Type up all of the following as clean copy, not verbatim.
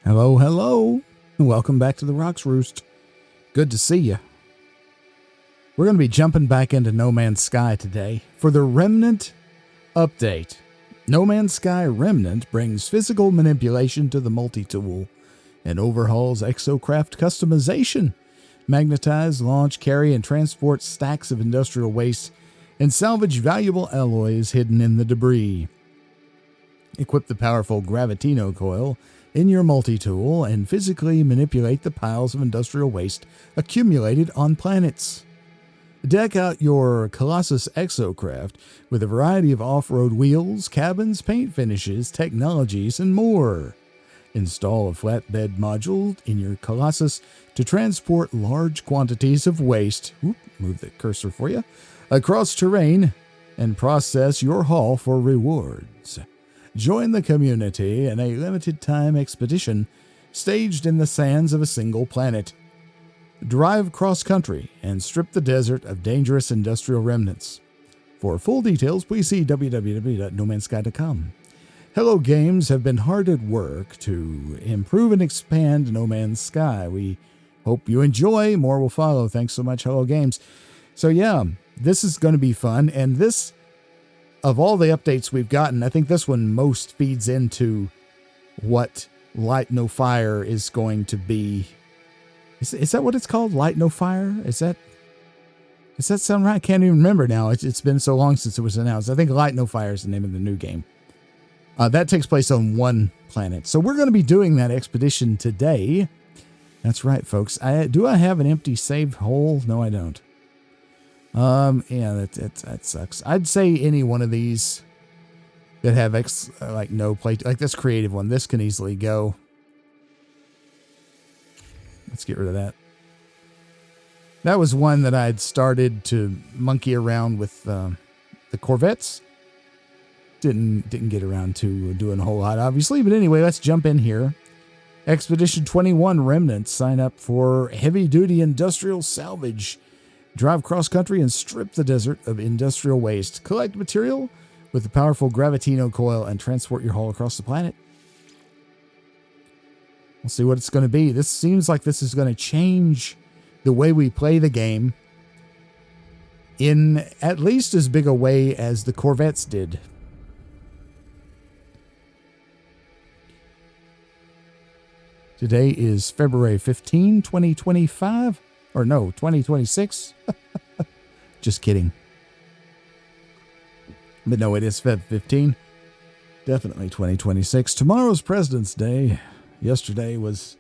Hello, hello. Welcome back to the Rocks Roost. Good to see you. We're going to be jumping back into No Man's Sky today for the Remnant update. No Man's Sky Remnant brings physical manipulation to the multi-tool and overhauls exocraft customization. Magnetise, launch, carry, and transport stacks of industrial waste and salvage valuable alloys hidden in the debris. Equip the powerful Gravitino coil in your multi-tool and physically manipulate the piles of industrial waste accumulated on planets. Deck out your Colossus exocraft with a variety of off-road wheels, cabins, paint finishes, technologies, and more. Install a flatbed module in your Colossus to transport large quantities of waste, move the cursor for you, across terrain, and process your haul for rewards. Join the community in a limited-time expedition staged in the sands of a single planet. Drive cross-country and strip the desert of dangerous industrial remnants. For full details, please see www.nomansky.com. Hello Games have been hard at work to improve and expand No Man's Sky. We hope you enjoy. More will follow. Thanks so much, Hello Games. So yeah, this is going to be fun, and this, of all the updates we've gotten, I think this one most feeds into what Light No Fire is going to be. Is that what it's called? Light No Fire? Does that sound right? I can't even remember now. It's been so long since it was announced. I think Light No Fire is the name of the new game. That takes place on one planet. So we're going to be doing that expedition today. That's right, folks. Do I have an empty save hole? No, I don't. Yeah, that sucks. I'd say any one of these that have no play, like this creative one, this can easily go. Let's get rid of that. That was one that I'd started to monkey around with the Corvettes. Didn't get around to doing a whole lot, obviously. But anyway, let's jump in here. Expedition 21 Remnant. Sign up for heavy-duty industrial salvage. Drive cross-country and strip the desert of industrial waste. Collect material with the powerful Gravitino coil and transport your haul across the planet. We'll see what it's going to be. This seems like this is going to change the way we play the game in at least as big a way as the Corvettes did. Today is February 15, 2025. Or no, 2026. Just kidding. But no, it is Feb 15. Definitely 2026. Tomorrow's President's Day. Yesterday was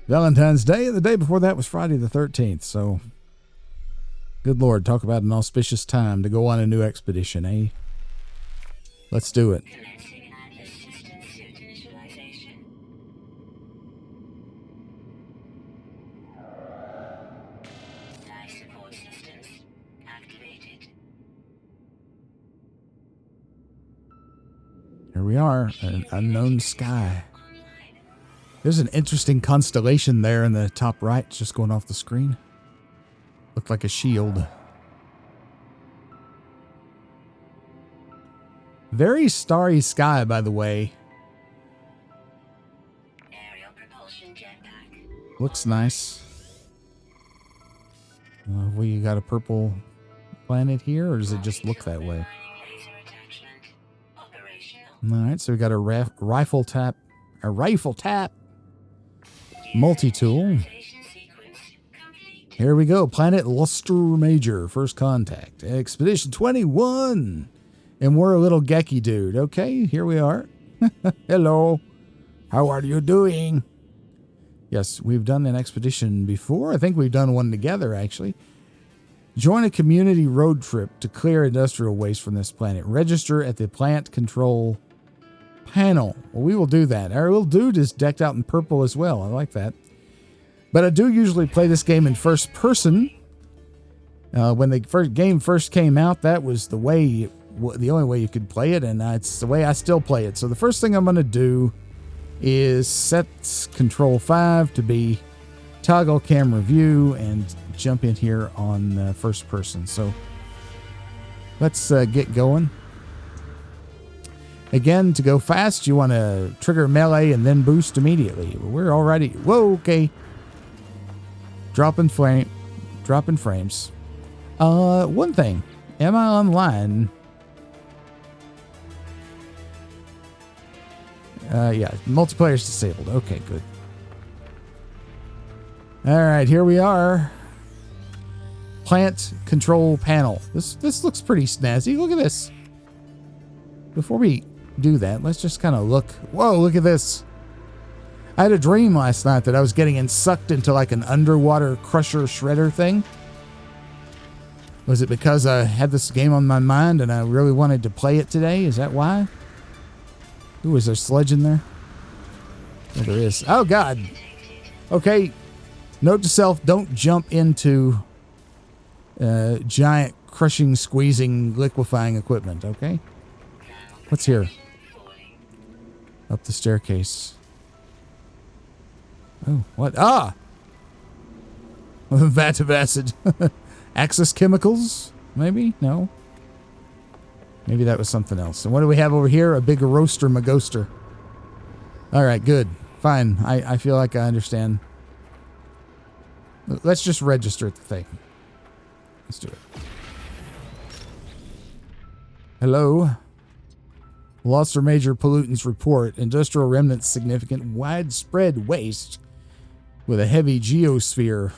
Valentine's Day. And the day before that was Friday the 13th. So, good Lord, talk about an auspicious time to go on a new expedition, eh? Let's do it. Here we are, an unknown sky. There's an interesting constellation there in the top right, just going off the screen. Looked like a shield. Very starry sky, by the way. Aerial propulsion jetpack. Looks nice. We got a purple planet here, or does it just look that way? All right, so we got a rifle tap, multi-tool. Here we go, Planet Luster Major, first contact, Expedition 21, and we're a little gecky dude. Okay, here we are. Hello, how are you doing? Yes, we've done an expedition before. I think we've done one together, actually. Join a community road trip to clear industrial waste from this planet. Register at the plant control panel. Well, we will do that. Our little dude is decked out in purple as well. I like that. But I do usually play this game in first person. When the game first came out, that was the only way you could play it, and it's the way I still play it. So the first thing I'm going to do is set Control 5 to be toggle camera view and jump in here on first person. So let's get going. Again, to go fast, you want to trigger melee and then boost immediately. We're already... Whoa, okay. Dropping frames. One thing. Am I online? Yeah, multiplayer's disabled. Okay, good. All right, here we are. Plant control panel. This looks pretty snazzy. Look at this. Before we do that, let's just kind of look. Whoa, look at this. I had a dream last night that I was getting sucked into like an underwater crusher shredder thing. Was it because I had this game on my mind and I really wanted to play it today? Is that why? Ooh, is there sludge in there? Oh, there is. Oh, God. Okay. Note to self, don't jump into giant crushing, squeezing, liquefying equipment, okay? What's here? Up the staircase. Oh, what? Ah! Vat of acid. Axis chemicals? Maybe? No. Maybe that was something else. And what do we have over here? A big roaster magoster. All right, good. Fine. I feel like I understand. Let's just register the thing. Let's do it. Hello. Lost or major pollutants report. Industrial remnants significant widespread waste with a heavy geosphere.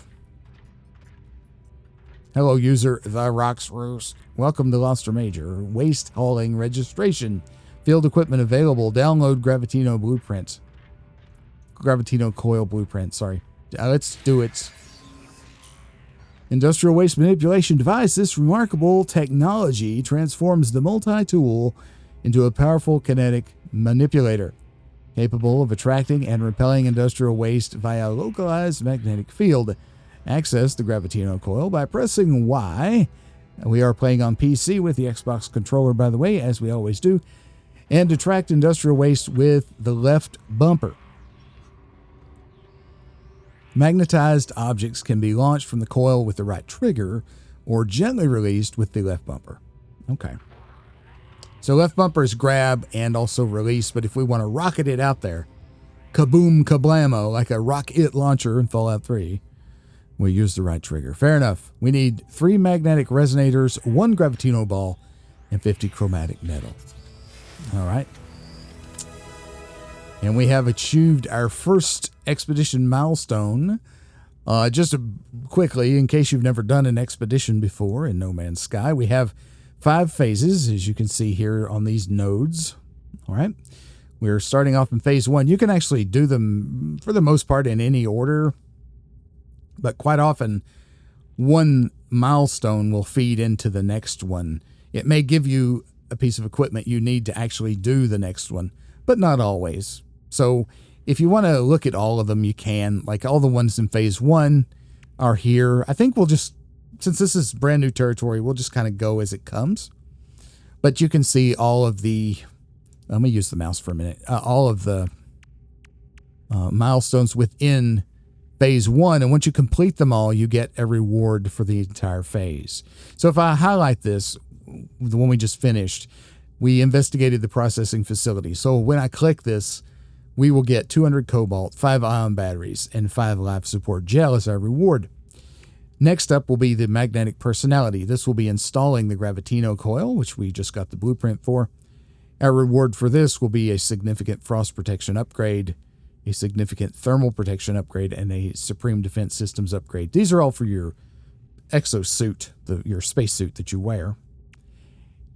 Hello, user. The Rocks Roost. Welcome to Lost or Major. Waste hauling registration. Field equipment available. Download Gravitino blueprint. Gravitino coil blueprint. Sorry. Let's do it. Industrial waste manipulation device. This remarkable technology transforms the multi-tool into a powerful kinetic manipulator, capable of attracting and repelling industrial waste via a localized magnetic field. Access the Gravitino coil by pressing Y. We are playing on PC with the Xbox controller, by the way, as we always do. And attract industrial waste with the left bumper. Magnetized objects can be launched from the coil with the right trigger or gently released with the left bumper. Okay. So left bumper is grab and also release, but if we want to rocket it out there, kaboom, kablamo, like a rocket launcher in Fallout 3, we use the right trigger. Fair enough. We need 3 magnetic resonators, 1 Gravitino ball, and 50 chromatic metal. All right. And we have achieved our first expedition milestone. Just quickly, in case you've never done an expedition before in No Man's Sky, we have 5 phases, as you can see here on these nodes. All right. We're starting off in phase 1. You can actually do them, for the most part, in any order. But quite often, one milestone will feed into the next one. It may give you a piece of equipment you need to actually do the next one, but not always. So if you want to look at all of them, you can. Like all the ones in phase 1 are here. I think we'll just, since this is brand new territory, we'll just kind of go as it comes. But you can see all of the, let me use the mouse for a minute, all of the milestones within phase 1. And once you complete them all, you get a reward for the entire phase. So if I highlight this, the one we just finished, we investigated the processing facility. So when I click this, we will get 200 cobalt, 5 ion batteries, and 5 life support gel as our reward. Next up will be the magnetic personality. This will be installing the Gravitino coil, which we just got the blueprint for. Our reward for this will be a significant frost protection upgrade, a significant thermal protection upgrade, and a Supreme Defense Systems upgrade. These are all for your exosuit, your spacesuit that you wear.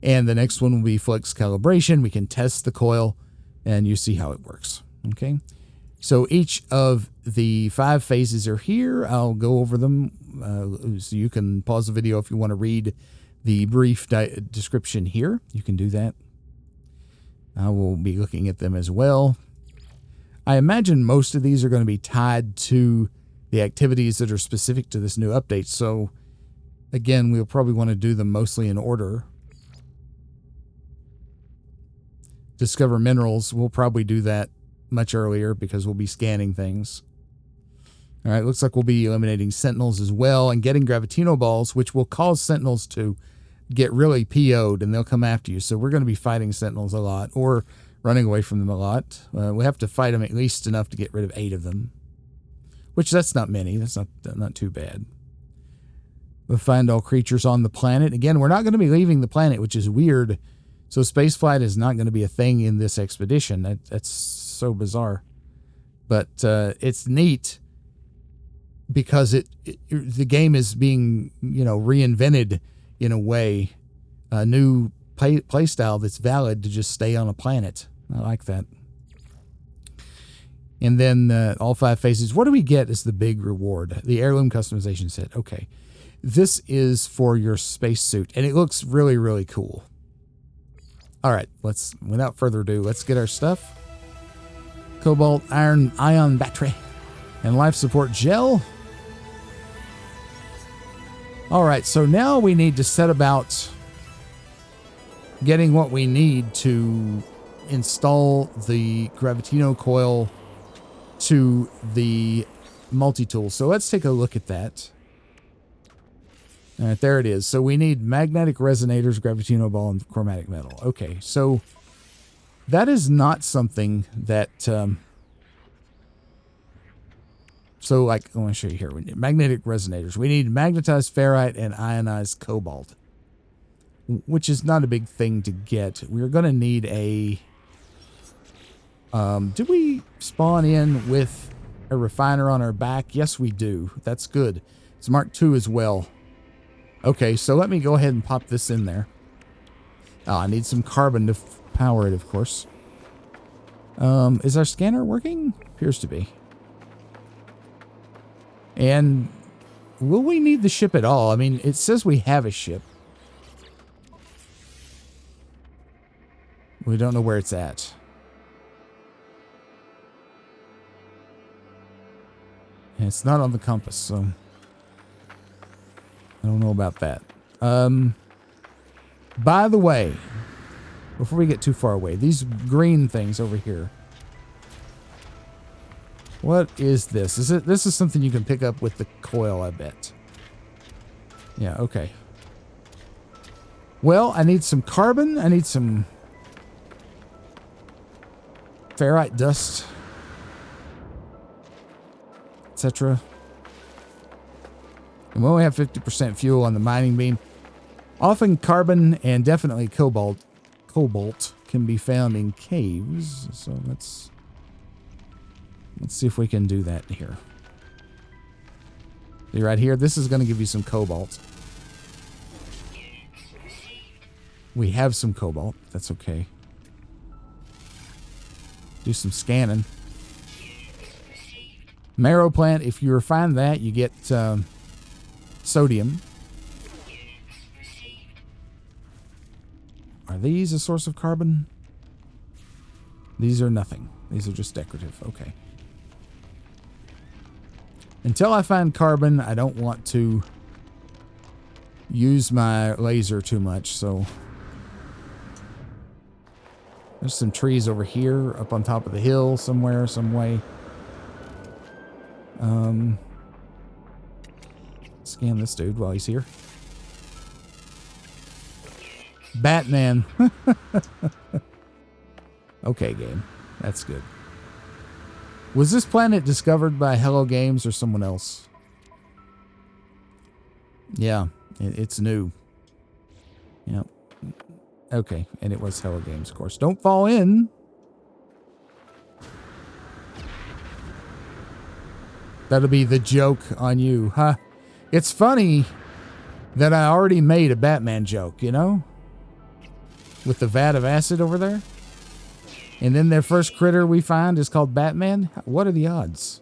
And the next one will be flex calibration. We can test the coil, and you see how it works. Okay, so each of the 5 phases are here. I'll go over them, so you can pause the video if you want to read the brief description here. You can do that. I will be looking at them as well. I imagine most of these are going to be tied to the activities that are specific to this new update. So, again, we'll probably want to do them mostly in order. Discover minerals. We'll probably do that much earlier because we'll be scanning things. All right, looks like we'll be eliminating sentinels as well and getting Gravitino balls, which will cause sentinels to get really PO'd and they'll come after you. So we're going to be fighting Sentinels a lot, or running away from them a lot. We have to fight them at least enough to get rid of 8 of them, which that's not many. That's not too bad. We'll find all creatures on the planet. Again, we're not going to be leaving the planet, which is weird. So spaceflight is not going to be a thing in this expedition. That's so bizarre. But it's neat because the game is being, reinvented in a way, a new play style that's valid to just stay on a planet. I like that. And then all 5 phases. What do we get as the big reward? The heirloom customization set. Okay. This is for your spacesuit, and it looks really, really cool. All right, without further ado, let's get our stuff. Cobalt iron ion battery and life support gel. All right, so now we need to set about getting what we need to install the Gravitino coil to the multi-tool. So let's take a look at that. All right, there it is. So we need magnetic resonators, Gravitino ball, and chromatic metal. Okay, so that is not something that... So, like, I want to show you here. We need magnetic resonators. We need magnetized ferrite and ionized cobalt, which is not a big thing to get. We're going to need a... did we spawn in with a refiner on our back? Yes, we do. That's good. It's Mark II as well. Okay, so let me go ahead and pop this in there. Oh, I need some carbon to power it, of course. Is our scanner working? Appears to be. And will we need the ship at all? I mean, it says we have a ship. We don't know where it's at. And it's not on the compass, so I don't know about that. By the way, before we get too far away, these green things over here. What is this? This is something you can pick up with the coil, I bet. Yeah, okay. Well, I need some carbon. I need some ferrite dust, etc. And we only have 50% fuel on the mining beam. Often carbon and definitely cobalt can be found in caves. So let's see if we can do that here. See right here, this is going to give you some cobalt. We have some cobalt. That's okay. Do some scanning. Marrow plant, if you refine that, you get sodium. Are these a source of carbon? These are nothing. These are just decorative. Okay. Until I find carbon, I don't want to use my laser too much, so... There's some trees over here, up on top of the hill somewhere, some way. Scan this dude while he's here. Batman. Okay, game. That's good. Was this planet discovered by Hello Games or someone else? Yeah, it's new. Yep. Okay, and it was Hello Games, of course. Don't fall in. That'll be the joke on you, huh? It's funny that I already made a Batman joke, you know? With the vat of acid over there. And then their first critter we find is called Batman. What are the odds?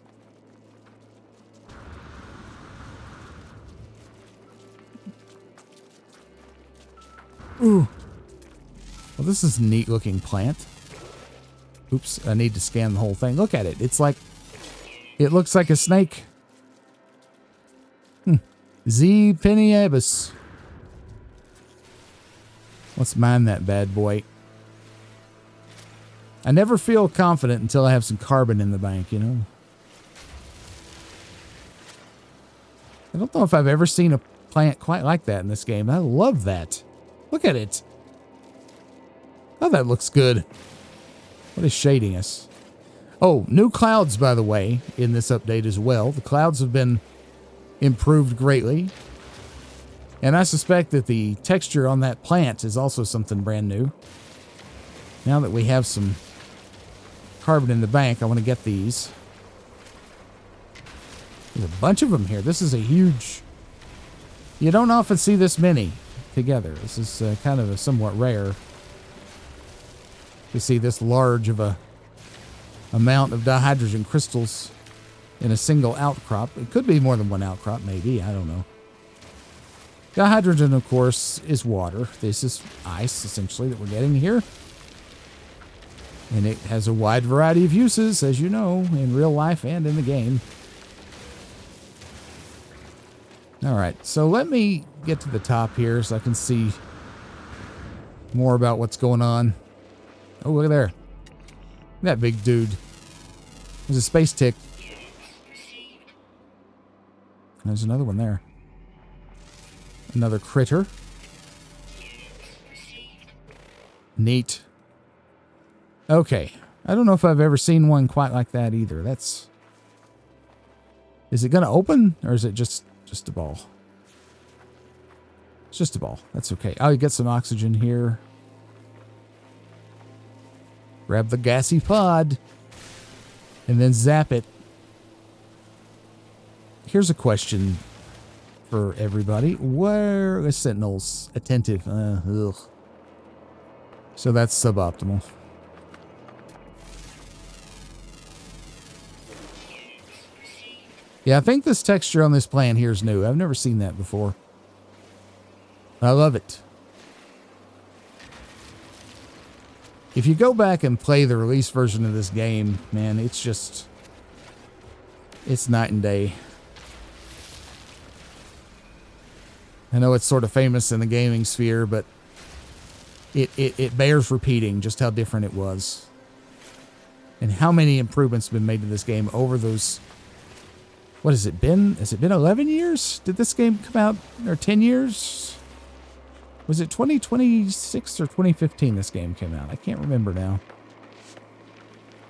Ooh. Well, this is a neat looking plant. Oops, I need to scan the whole thing. Look at it. It's like, it looks like a snake. Z Peniabus. Let's mine that bad boy. I never feel confident until I have some carbon in the bank, you know? I don't know if I've ever seen a plant quite like that in this game. I love that. Look at it. Oh, that looks good. What is shading us? Oh, new clouds, by the way, in this update as well. The clouds have been improved greatly. And I suspect that the texture on that plant is also something brand new. Now that we have some carbon in the bank, I want to get these. There's a bunch of them here. This is a huge... You don't often see this many together. This is kind of a somewhat rare to see this large of a amount of dihydrogen crystals in a single outcrop. It could be more than one outcrop, maybe. I don't know. Dihydrogen, of course, is water. This is ice, essentially, that we're getting here. And it has a wide variety of uses, as you know, in real life and in the game. All right, so let me get to the top here so I can see more about what's going on. Oh, look at there. That big dude. There's a space tick. There's another one there. Another critter. Neat. Okay. I don't know if I've ever seen one quite like that either. That's... Is it going to open? Or is it just a ball? It's just a ball. That's okay. Oh, you get some oxygen here. Grab the gassy pod. And then zap it. Here's a question for everybody. Where are the sentinels? Attentive. Ugh. So that's suboptimal. Yeah, I think this texture on this plant here is new. I've never seen that before. I love it. If you go back and play the release version of this game, man, it's just... It's night and day. I know it's sort of famous in the gaming sphere, but it bears repeating just how different it was. And how many improvements have been made to this game over those... What has it been? Has it been 11 years? Did this game come out? Or 10 years? Was it 2026 or 2015 this game came out? I can't remember now.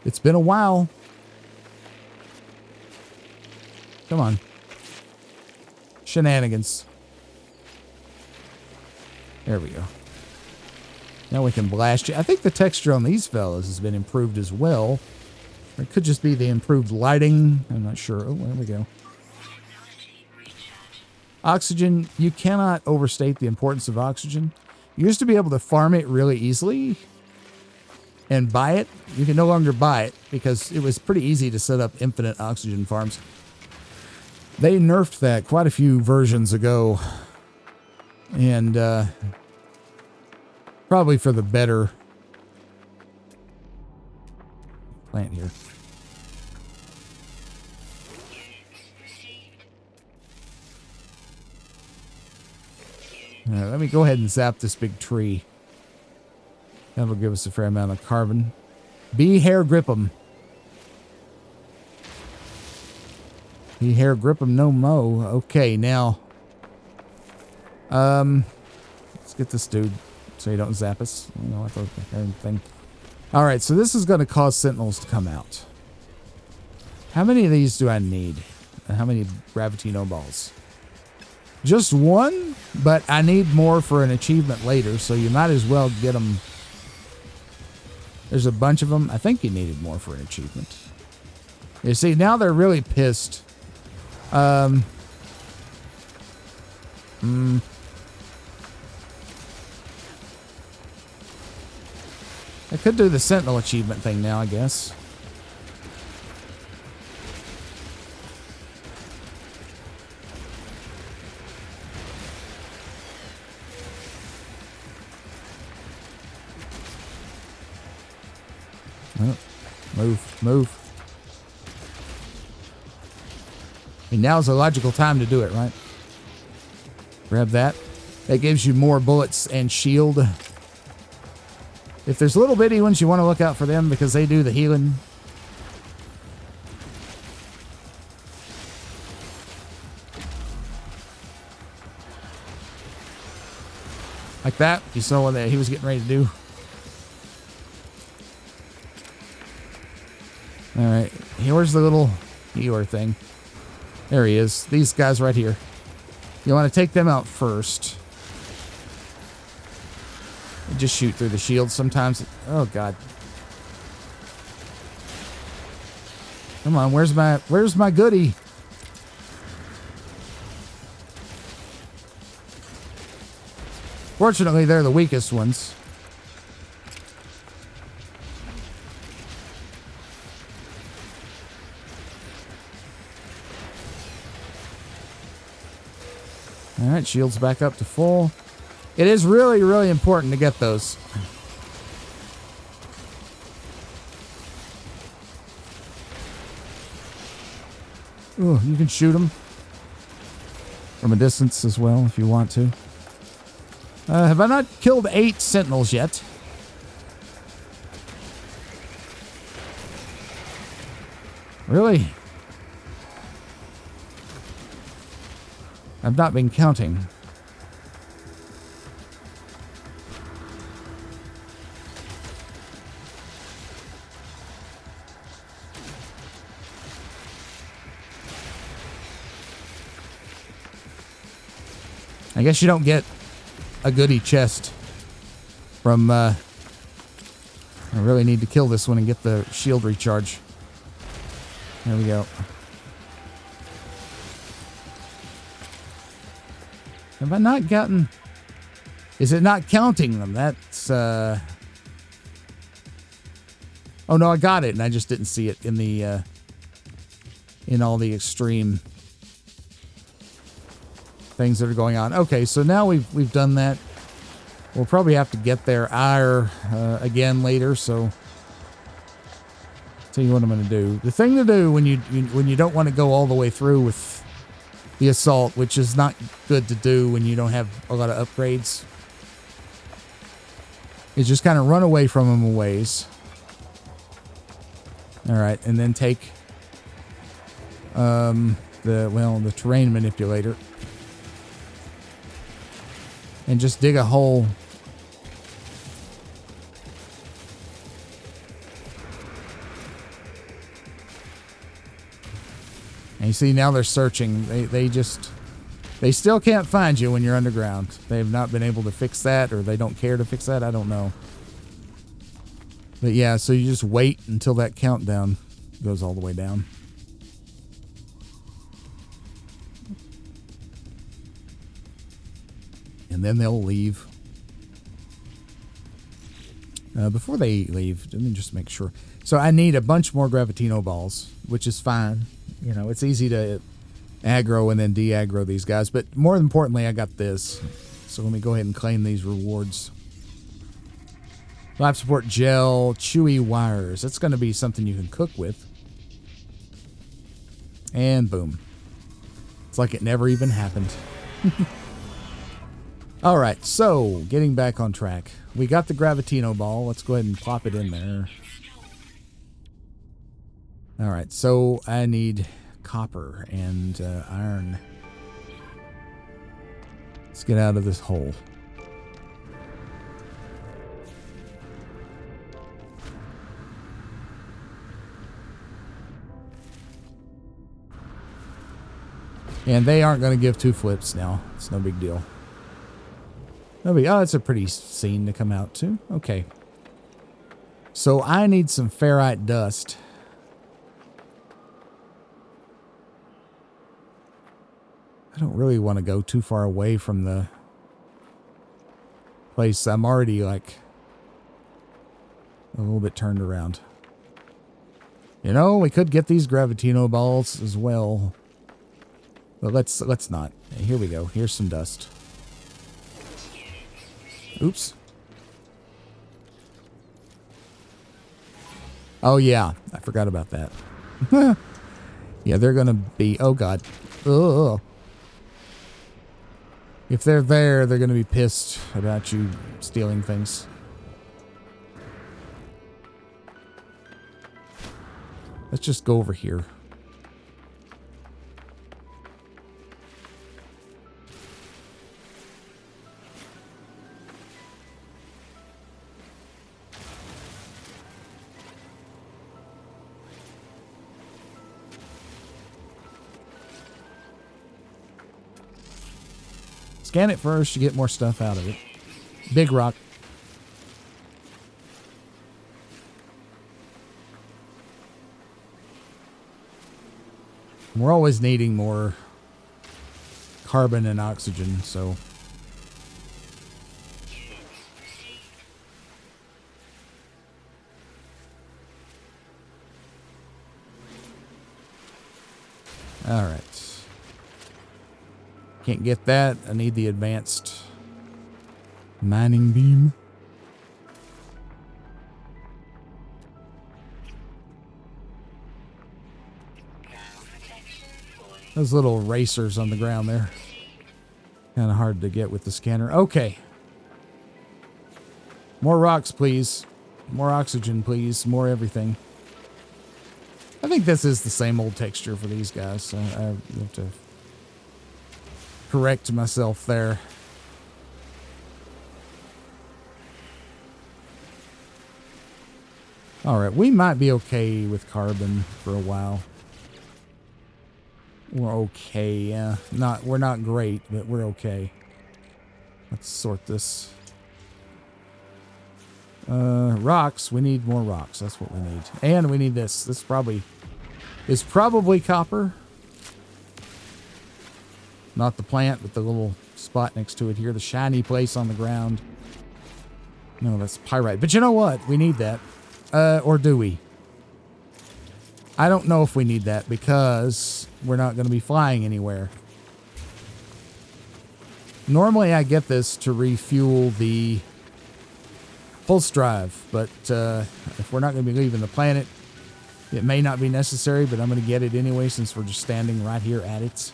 It's been a while. Come on. Shenanigans. There we go. Now we can blast you. I think the texture on these fellas has been improved as well. Or it could just be the improved lighting. I'm not sure. Oh, there we go. Oxygen. You cannot overstate the importance of oxygen. You used to be able to farm it really easily and buy it. You can no longer buy it because it was pretty easy to set up infinite oxygen farms. They nerfed that quite a few versions ago. And probably for the better. Plant here. All right, let me go ahead and zap this big tree. That'll give us a fair amount of carbon. Bee hair grip 'em. Bee hair grip 'em no mo. Okay, now. Let's get this dude so you don't zap us. You know, I thought thing. All right, so this is going to cause sentinels to come out. How many of these do I need? How many Gravitino balls? Just one, but I need more for an achievement later, so you might as well get them. There's a bunch of them. I think you needed more for an achievement. You see, now they're really pissed. I could do the Sentinel achievement thing now, I guess. Oh, move. I mean, now's a logical time to do it, right? Grab that. That gives you more bullets and shield. If there's little bitty ones, you want to look out for them because they do the healing. Like that. You saw what he was getting ready to do. All right. Here's the little healer thing. There he is. These guys right here. You want to take them out first. Just shoot through the shield sometimes. Oh, God. Come on, where's my goodie? Fortunately, they're the weakest ones. All right, shields back up to full. It is really, really important to get those. Ooh, you can shoot them from a distance as well if you want to. Have I not killed 8 sentinels yet? Really? I've not been counting. I guess you don't get a goodie chest from, I really need to kill this one and get the shield recharge. There we go. Have I not gotten... Is it not counting them? That's, Oh, no, I got it, and I just didn't see it in the, in all the extreme things that are going on. Okay, so now we've done that. We'll probably have to get their ire again later, so... Tell you what I'm going to do. The thing to do when you don't want to go all the way through with the assault, which is not good to do when you don't have a lot of upgrades, is just kind of run away from them a ways. All right, and then take the terrain manipulator and just dig a hole. And you see, now they're searching. They still can't find you when you're underground. They've not been able to fix that, or they don't care to fix that. I don't know. But yeah, so you just wait until that countdown goes all the way down. And then they'll leave. Before they leave, let me just make sure. So I need a bunch more Gravitino balls, which is fine. You know, it's easy to aggro and then de-aggro these guys. But more importantly, I got this. So let me go ahead and claim these rewards. Life support gel, chewy wires. That's going to be something you can cook with. And boom. It's like it never even happened. All right, so getting back on track. We got the Gravitino ball. Let's go ahead and plop it in there. All right, so I need copper and iron. Let's get out of this hole. And they aren't going to give 2 flips now. It's no big deal. Oh, it's a pretty scene to come out to. Okay. So I need some ferrite dust. I don't really want to go too far away from the place. I'm already like a little bit turned around. You know, we could get these Gravitino balls as well. But let's not. Here we go. Here's some dust. Oops. Oh yeah, I forgot about that. Yeah, they're gonna be. Oh god. Ugh. If they're there, they're gonna be pissed about you stealing things. Let's just go over here. scan it first, you get more stuff out of it. Big rock. We're always needing more carbon and oxygen, so. All right. Can't get that. I need the advanced mining beam. Those little racers on the ground there. Kind of hard to get with the scanner. Okay. More rocks, please. More oxygen, please. More everything. I think this is the same old texture for these guys. I have to correct myself there. All right, we might be okay with carbon for a while. We're okay, yeah. We're not great, but we're okay. Let's sort this. Rocks. We need more rocks. That's what we need. And we need this. This is probably copper. Not the plant, but the little spot next to it here. The shiny place on the ground. No, that's pyrite. But you know what? We need that. Or do we? I don't know if we need that because we're not going to be flying anywhere. Normally I get this to refuel the pulse drive, but if we're not going to be leaving the planet, it may not be necessary, but I'm going to get it anyway since we're just standing right here at it.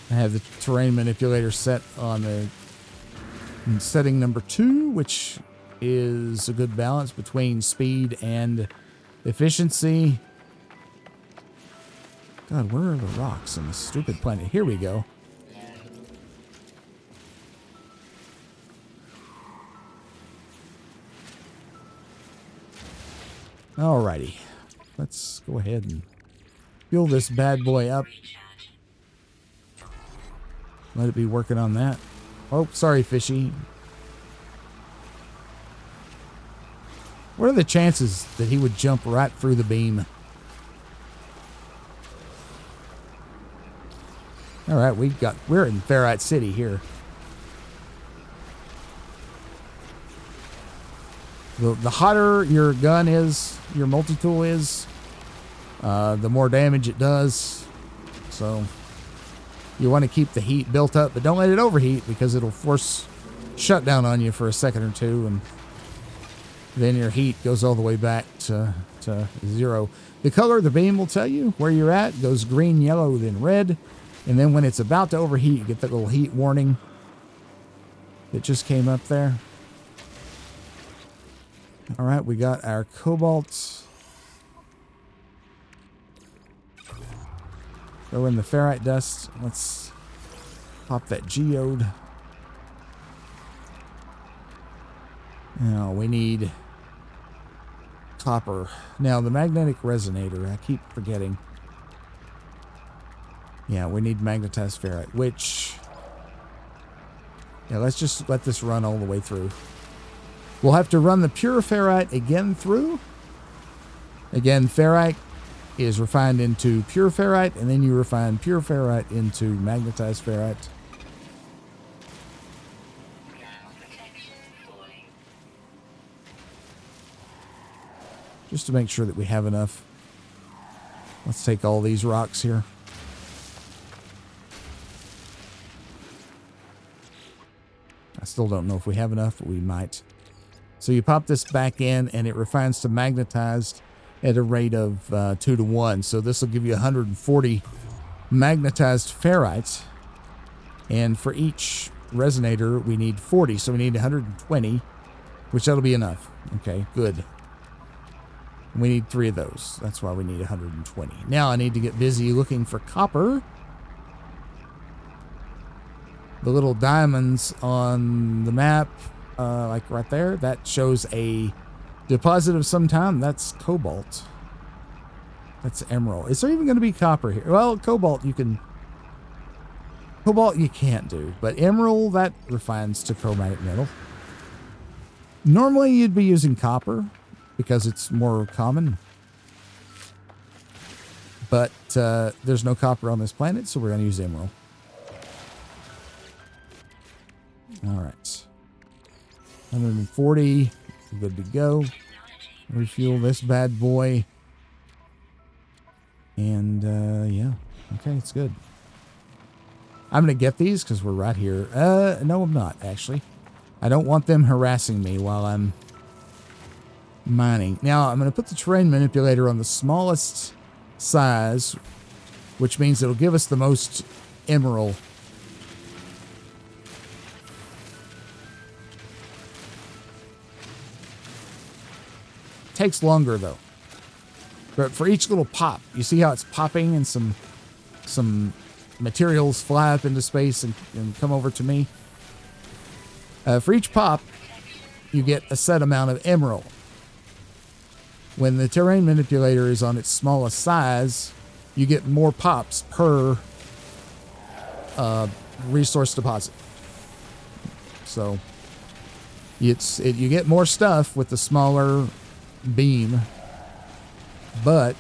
I have the terrain manipulator set on the setting number 2, which is a good balance between speed and efficiency. God, where are the rocks in this stupid planet? Here we go. Alrighty. Let's go ahead and fuel this bad boy up. Let it be working on that. Oh, sorry, fishy. What are the chances that he would jump right through the beam? All right, we're in Ferrite City here. The hotter your gun is, your multi-tool is, the more damage it does. So you want to keep the heat built up, but don't let it overheat because it'll force shutdown on you for a second or two, and then your heat goes all the way back to 0. The color of the beam will tell you where you're at. It goes green, yellow, then red. And then when it's about to overheat, you get that little heat warning that just came up there. All right, we got our cobalt. Throw in the ferrite dust. Let's pop that geode. Now we need copper. Now the magnetic resonator, I keep forgetting. Yeah, we need magnetized ferrite, which, yeah, let's just let this run all the way through. We'll have to run the pure ferrite again through. Again, ferrite is refined into pure ferrite, and then you refine pure ferrite into magnetized ferrite. Just to make sure that we have enough. Let's take all these rocks here. I still don't know if we have enough, but we might. So you pop this back in, and it refines to magnetized at a rate of 2 to 1. So this will give you 140 magnetized ferrites. And for each resonator, we need 40. So we need 120, which that'll be enough. Okay, good. We need 3 of those. That's why we need 120. Now I need to get busy looking for copper. The little diamonds on the map like right there. That shows a deposit of some time. That's cobalt. That's emerald. Is there even going to be copper here? Well, cobalt you can... Cobalt you can't do, but emerald, that refines to chromatic metal. Normally you'd be using copper because it's more common. But there's no copper on this planet, so we're going to use emerald. All right. 140. Good to go. Refuel this bad boy. And, yeah. Okay, it's good. I'm going to get these because we're right here. No, I'm not, actually. I don't want them harassing me while I'm mining. Now, I'm going to put the terrain manipulator on the smallest size, which means it'll give us the most emerald. Takes longer, though. But for each little pop, you see how it's popping and some materials fly up into space and come over to me. For each pop, you get a set amount of emerald. When the terrain manipulator is on its smallest size, you get more pops per resource deposit. So you get more stuff with the smaller beam, but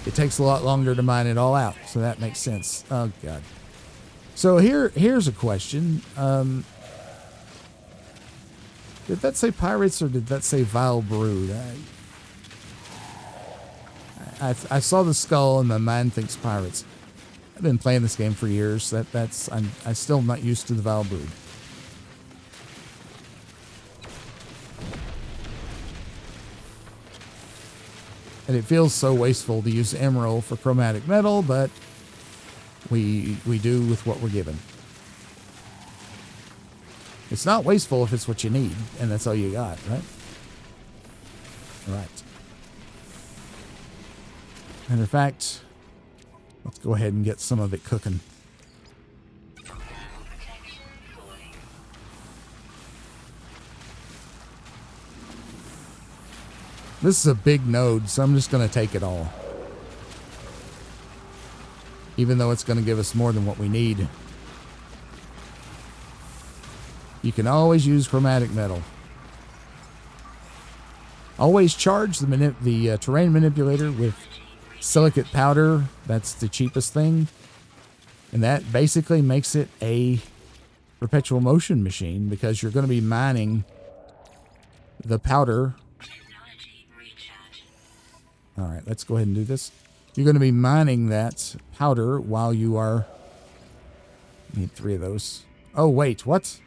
it takes a lot longer to mine it all out. So that makes sense. Oh God. So here's a question. Did that say pirates or did that say vile brood? I saw the skull and my mind thinks pirates. I've been playing this game for years. I'm still not used to the vile brood. And it feels so wasteful to use emerald for chromatic metal, but we do with what we're given. It's not wasteful if it's what you need, and that's all you got, right? Right. Matter of fact, let's go ahead and get some of it cooking. This is a big node, so I'm just going to take it all. Even though it's going to give us more than what we need. You can always use chromatic metal. Always charge the terrain manipulator with silicate powder. That's the cheapest thing. And that basically makes it a perpetual motion machine because you're going to be mining the powder. All right, let's go ahead and do this. You're going to be mining that powder while you are... Need 3 of those. Oh, wait, what?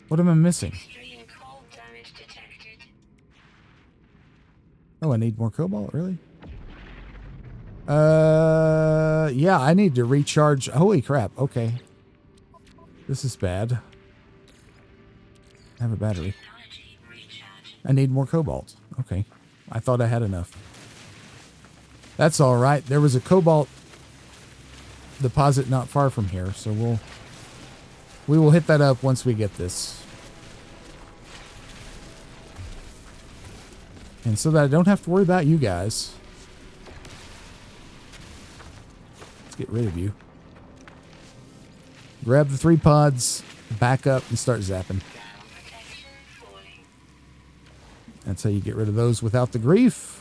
What am I missing? Oh, I need more cobalt, really? Yeah, I need to recharge. Holy crap, okay. This is bad. I have a battery. I need more cobalt. Okay. I thought I had enough. That's all right. There was a cobalt deposit not far from here, so we will hit that up once we get this. And so that I don't have to worry about you guys. Let's get rid of you. Grab the 3 pods, back up, and start zapping. That's how you get rid of those without the grief.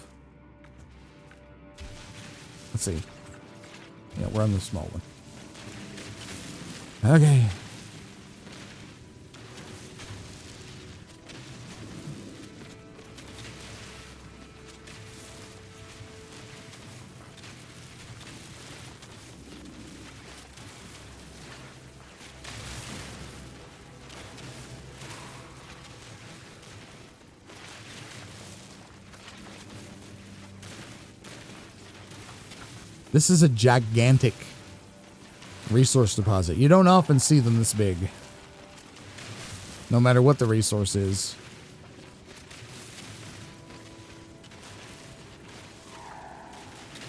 Let's see. Yeah, we're on the small one. Okay. This is a gigantic resource deposit. You don't often see them this big. No matter what the resource is.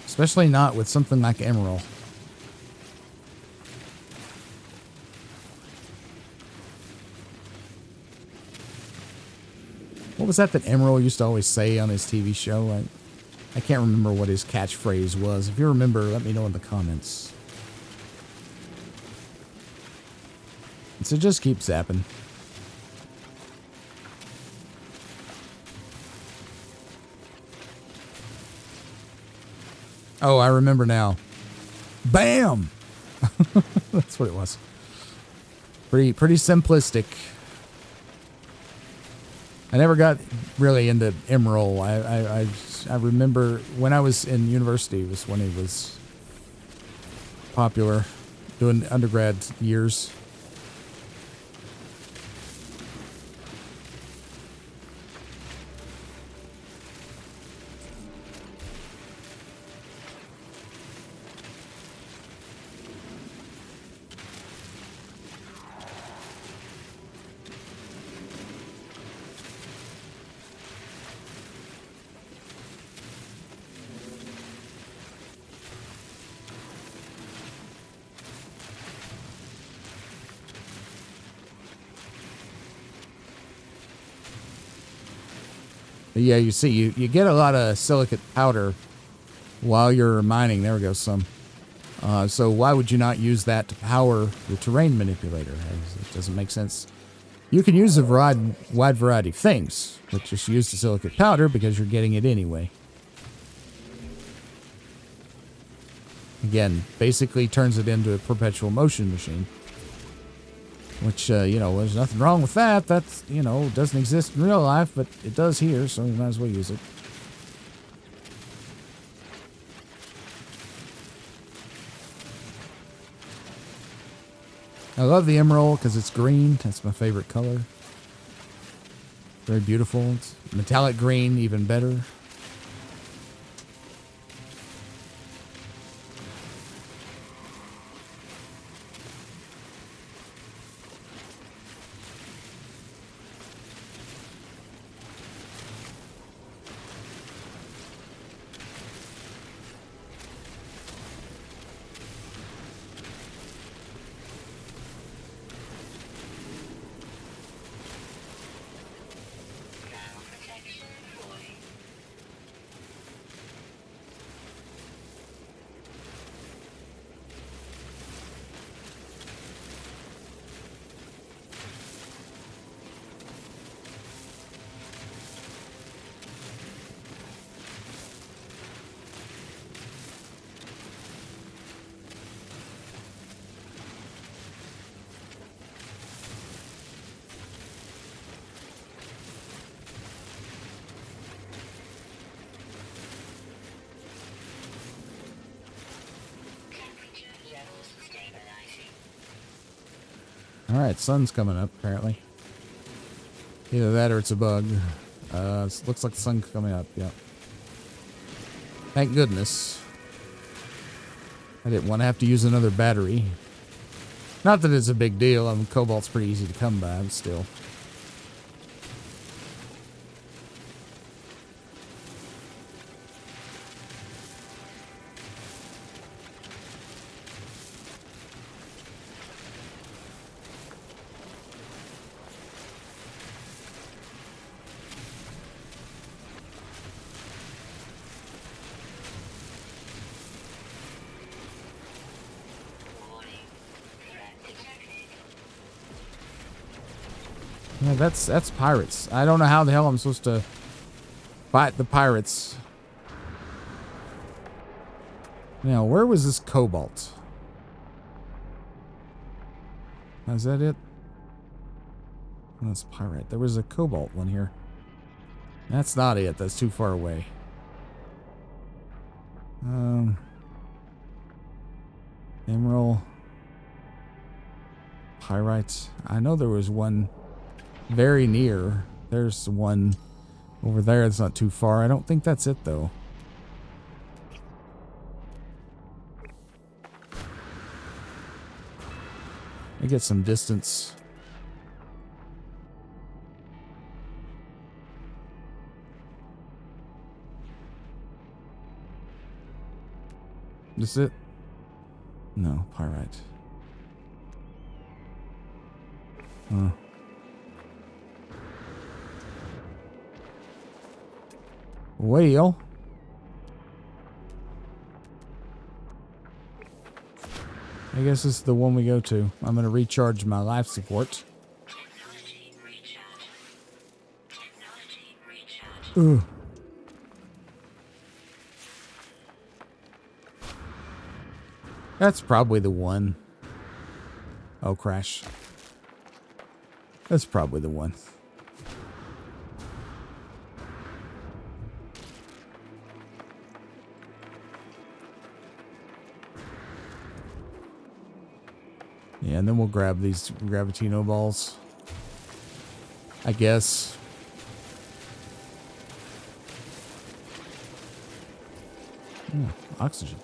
Especially not with something like emerald. What was that Emerald used to always say on his TV show? I can't remember what his catchphrase was. If you remember, let me know in the comments. So just keep zapping. Oh, I remember now. Bam! That's what it was. Pretty simplistic. I never got really into Emerald. I remember when I was in university was when it was popular, doing undergrad years. But yeah, you see, you get a lot of silicate powder while you're mining. There we go, some. So why would you not use that to power the terrain manipulator? It doesn't make sense. You can use a wide variety of things, but just use the silicate powder because you're getting it anyway. Again, basically turns it into a perpetual motion machine. Which, you know, there's nothing wrong with that. That's, you know, doesn't exist in real life, but it does here, so you might as well use it. I love the emerald because it's green. That's my favorite color. Very beautiful. It's metallic green, even better. Alright, sun's coming up, apparently. Either that or it's a bug. Looks like the sun's coming up, yeah. Thank goodness. I didn't want to have to use another battery. Not that it's a big deal. I mean, cobalt's pretty easy to come by, but still. Yeah, that's pirates. I don't know how the hell I'm supposed to fight the pirates. Now, where was this cobalt? Is that it? Oh, that's pirate. There was a cobalt one here. That's not it. That's too far away. Emerald. Pyrite. I know there was one very near. There's one over there. It's not too far. I don't think that's it, though. I get some distance. This it? No, pyrite. Huh. Well, I guess this is the one we go to. I'm going to recharge my life support. Technology recharge. Technology recharge. Ugh. That's probably the one. Oh, crash. That's probably the one. Yeah, and then we'll grab these Gravitino balls, I guess. Oh, oxygen.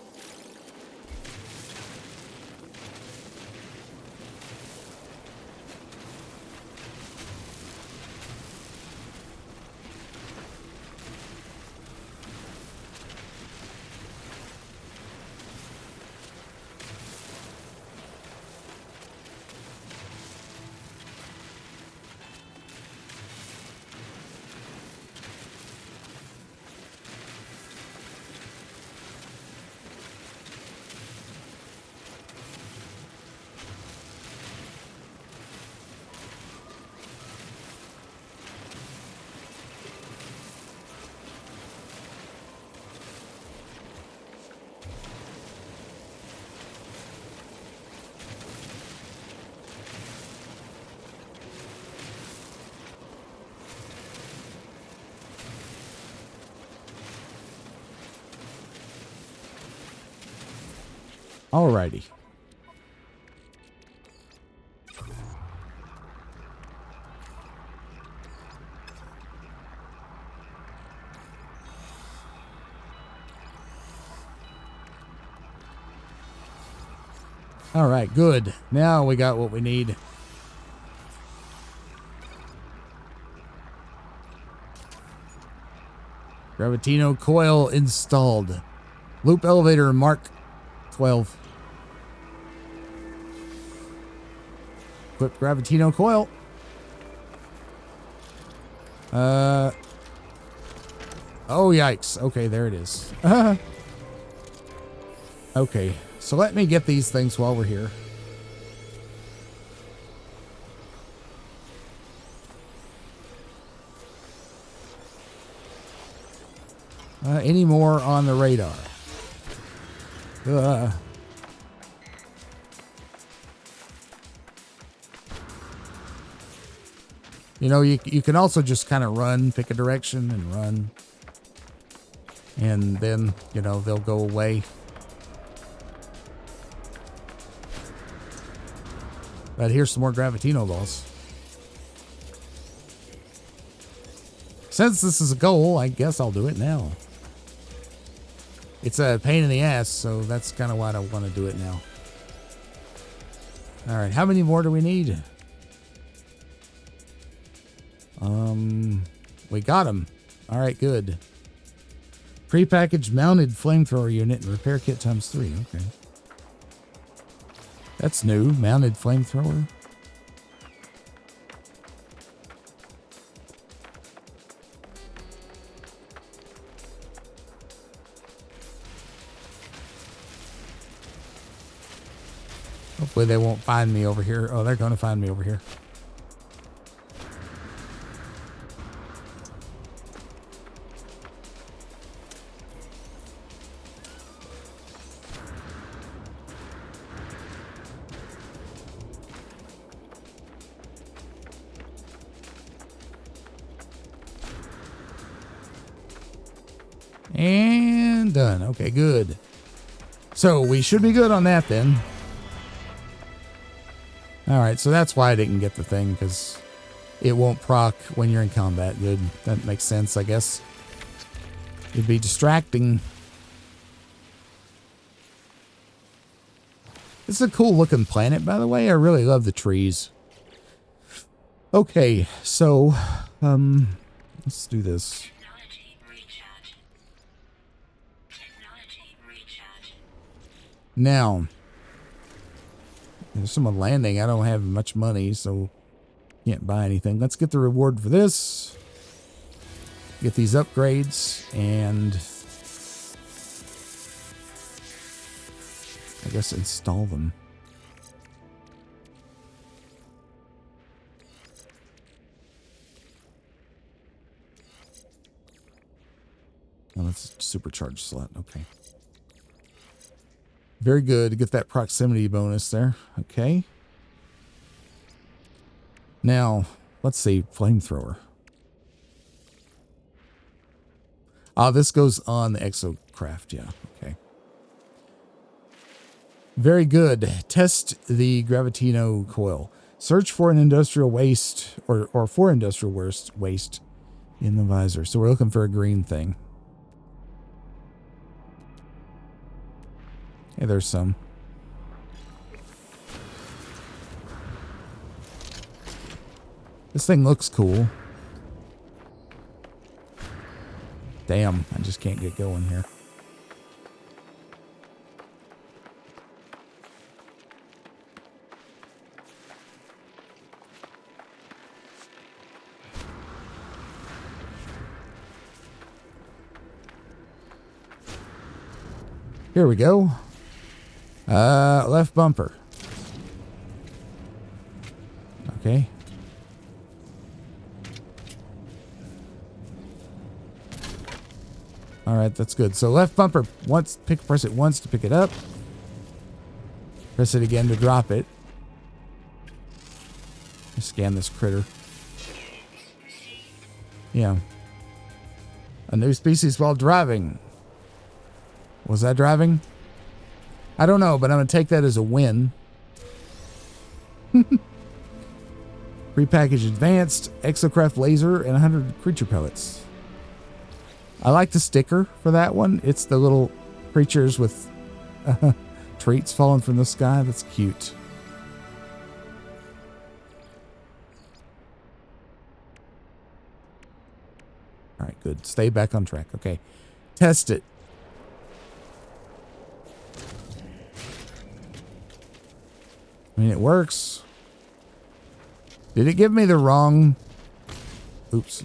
Alrighty. Alright, good. Now we got what we need. Gravitino coil installed. Loop elevator Mark 12. Equip Gravitino coil. Oh, yikes. Okay, there it is. Okay, so let me get these things while we're here. Any more on the radar? You know, you can also just kind of run, pick a direction and run. And then, you know, they'll go away. But here's some more Gravitino balls. Since this is a goal, I guess I'll do it now. It's a pain in the ass, so that's kind of why I don't want to do it now. All right, how many more do we need? We got them. All right, good. Prepackaged mounted flamethrower unit and repair kit ×3. Okay. That's new. Mounted flamethrower. Hopefully they won't find me over here. Oh, they're going to find me over here. And done. Okay, good. So we should be good on that then. Alright, so that's why I didn't get the thing, because it won't proc when you're in combat. Good. That makes sense, I guess. It'd be distracting. This is a cool looking planet, by the way. I really love the trees. Okay, so, let's do this. Technology recharge. Technology recharge. Now, there's someone landing. I don't have much money, so can't buy anything. Let's get the reward for this. get these upgrades, and I guess install them. Oh, that's a supercharged slot. Okay. Very good to get that proximity bonus there. Okay. Now, let's see. Flamethrower. Ah, this goes on the exocraft. Yeah. Okay. Very good. Test the Gravitino coil. Search for an industrial waste or for industrial waste in the visor. So we're looking for a green thing. Hey, there's some. This thing looks cool. Damn, I just can't get going here. Here we go. Left bumper. Okay. All right, that's good. So left bumper, press it once to pick it up. Press it again to drop it. Scan this critter. Yeah. A new species while driving. Was that driving? I don't know, but I'm going to take that as a win. Prepackaged advanced, exocraft laser, and 100 creature pellets. I like the sticker for that one. It's the little creatures with treats falling from the sky. That's cute. All right, good. Stay back on track. Okay. Test it. I mean, it works. Did it give me the wrong... Oops.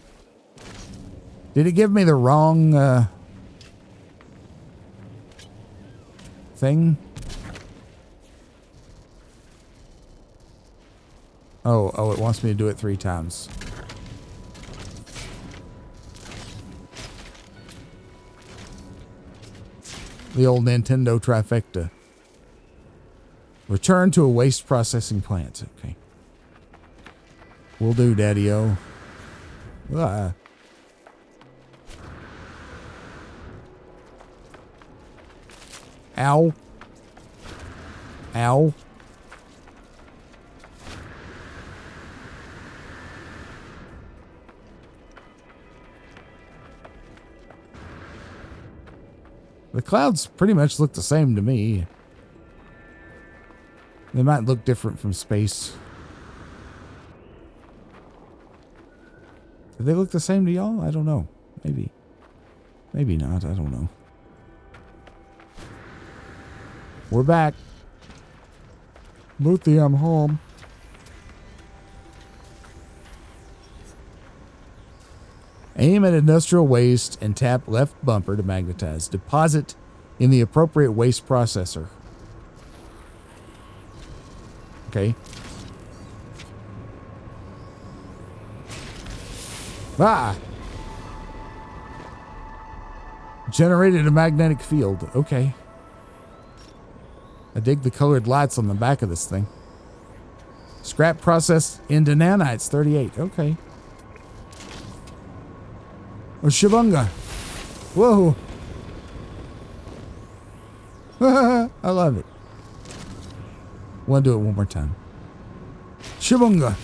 Did it give me the wrong thing? Oh, it wants me to do it 3 times. The old Nintendo trifecta. Return to a waste processing plant. Okay. Will do, Daddy-O. Ow. Ow. The clouds pretty much look the same to me. They might look different from space. Do they look the same to y'all? I don't know. Maybe. Maybe not. I don't know. We're back. Luthi, I'm home. Aim at industrial waste and tap left bumper to magnetize. Deposit in the appropriate waste processor. Okay. Ah! Generated a magnetic field. Okay. I dig the colored lights on the back of this thing. Scrap processed into nanites. 38. Okay. Oh, Shabunga. Whoa. I love it. Want to do it one more time. Shabunga.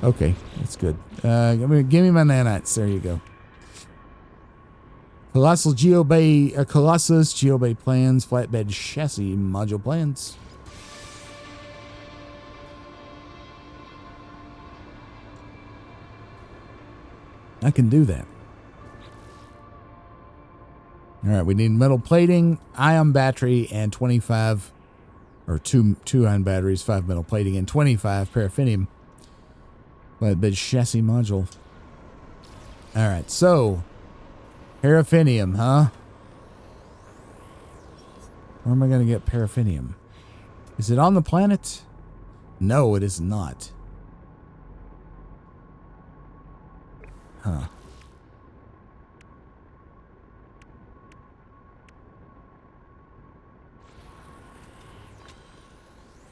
Okay, that's good. Give me my nanites. There you go. Colossus Geobay plans, flatbed chassis module plans. I can do that. All right, we need metal plating, ion battery, and 25, or two ion batteries, 5 metal plating, and 25 paraffinium. Flatbed chassis module. All right, so paraffinium, huh? Where am I going to get paraffinium? Is it on the planet? No, it is not. Huh.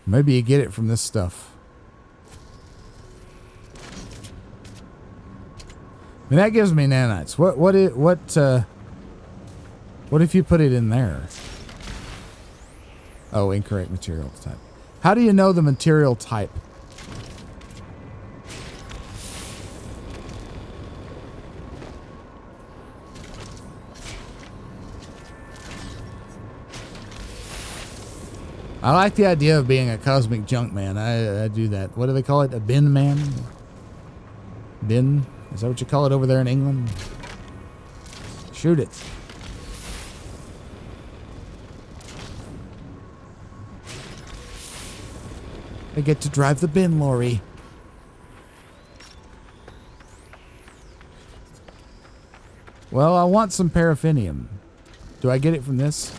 Maybe you get it from this stuff. I mean, that gives me nanites. What if you put it in there? Oh, incorrect material type. How do you know the material type? I like the idea of being a cosmic junk man. I do that. What do they call it? A bin man? Bin? Is that what you call it over there in England? Shoot it. I get to drive the bin lorry. Well, I want some paraffinium. Do I get it from this?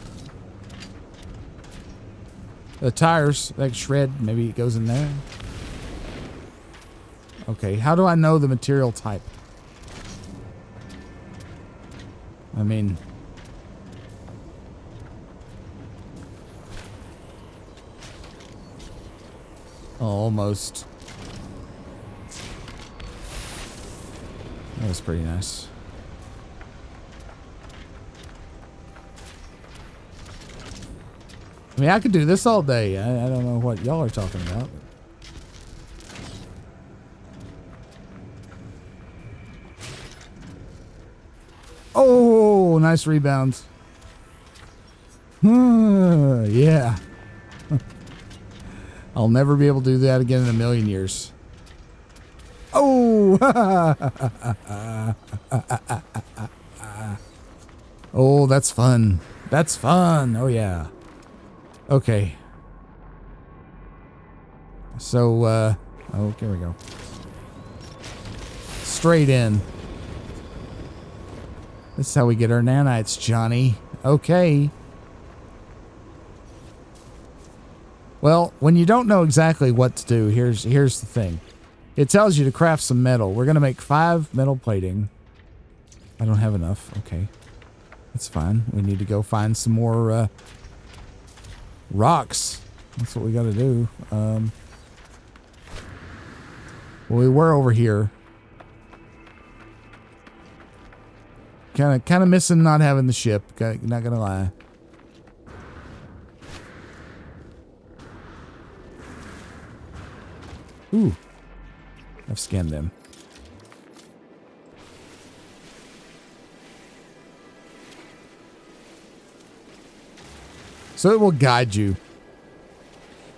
The tires, like shred, maybe it goes in there. Okay, how do I know the material type? I mean... almost. That was pretty nice. I mean, I could do this all day. I don't know what y'all are talking about. Oh, nice rebound. Yeah. I'll never be able to do that again in a million years. Oh! Oh, that's fun. That's fun. Oh, yeah. Okay. So, oh, here we go. Straight in. This is how we get our nanites, Johnny. Okay. Well, when you don't know exactly what to do, here's the thing. It tells you to craft some metal. We're going to make 5 metal plating. I don't have enough. Okay. That's fine. We need to go find some more rocks. That's what we got to do. Well, we were over here. Kind of missing not having the ship. Not going to lie. Ooh. I've scanned them. So it will guide you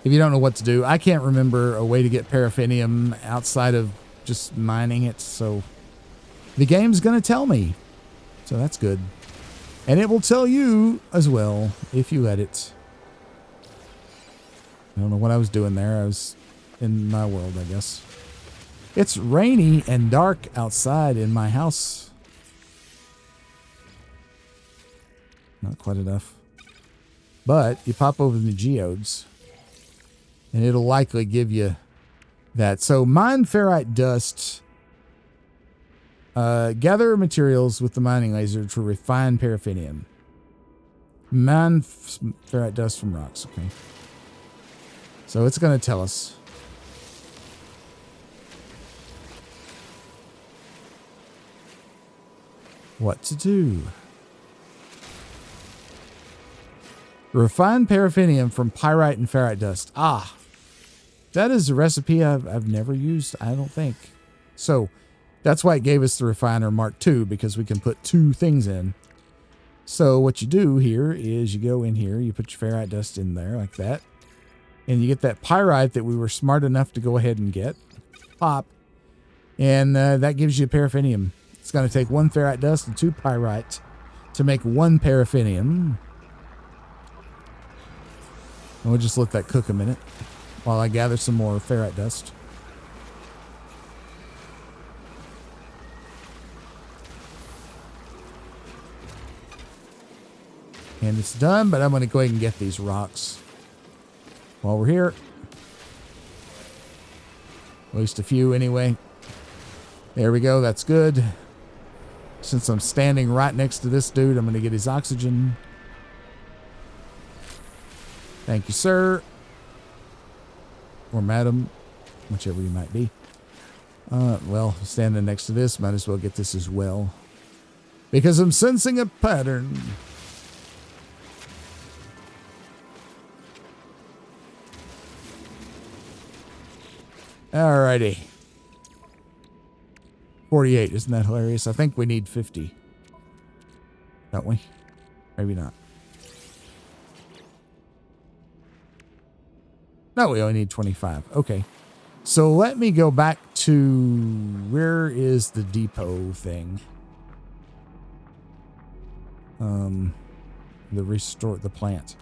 if you don't know what to do. I can't remember a way to get paraffinium outside of just mining it, so the game's going to tell me. So that's good. And it will tell you as well if you let it. I don't know what I was doing there. I was in my world, I guess. It's rainy and dark outside in my house. Not quite enough. But you pop over the geodes and it'll likely give you that. So mine ferrite dust. Gather materials with the mining laser to refine paraffinium. Mine ferrite dust from rocks. Okay. So it's going to tell us. What to do. Refine paraffinium from pyrite and ferrite dust. Ah, that is a recipe I've never used, I don't think. So that's why it gave us the refiner Mark II, because we can put 2 things in. So what you do here is you go in here, you put your ferrite dust in there like that, and you get that pyrite that we were smart enough to go ahead and get. Pop. And that gives you paraffinium. It's going to take 1 ferrite dust and 2 pyrite to make 1 paraffinium. And we'll just let that cook a minute while I gather some more ferrite dust. And it's done, but I'm going to go ahead and get these rocks while we're here. At least a few anyway. There we go. That's good. Since I'm standing right next to this dude, I'm going to get his oxygen. Thank you, sir. Or madam. Whichever you might be. Well, standing next to this, might as well get this as well. Because I'm sensing a pattern. Alrighty. 48, isn't that hilarious? I think we need 50. Don't we? Maybe not. No, we only need 25. Okay. So let me go back to... Where is the depot thing? The restore the plant.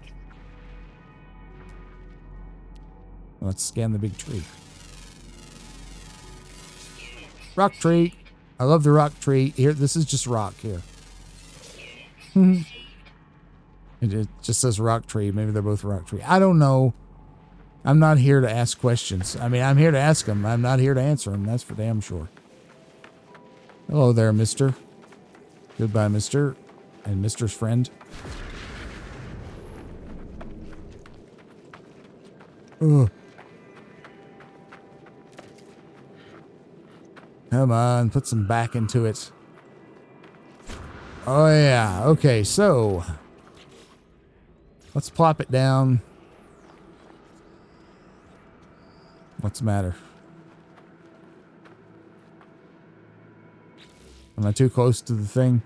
Let's scan the big tree. Rock tree. I love the rock tree. Here, this is just rock here. It just says rock tree. Maybe they're both rock tree. I don't know. I'm not here to ask questions. I mean, I'm here to ask them. I'm not here to answer them. That's for damn sure. Hello there, mister. Goodbye, mister. And mister's friend. Ugh. Come on, put some back into it. Oh, yeah. Okay, so let's plop it down. What's the matter? Am I too close to the thing?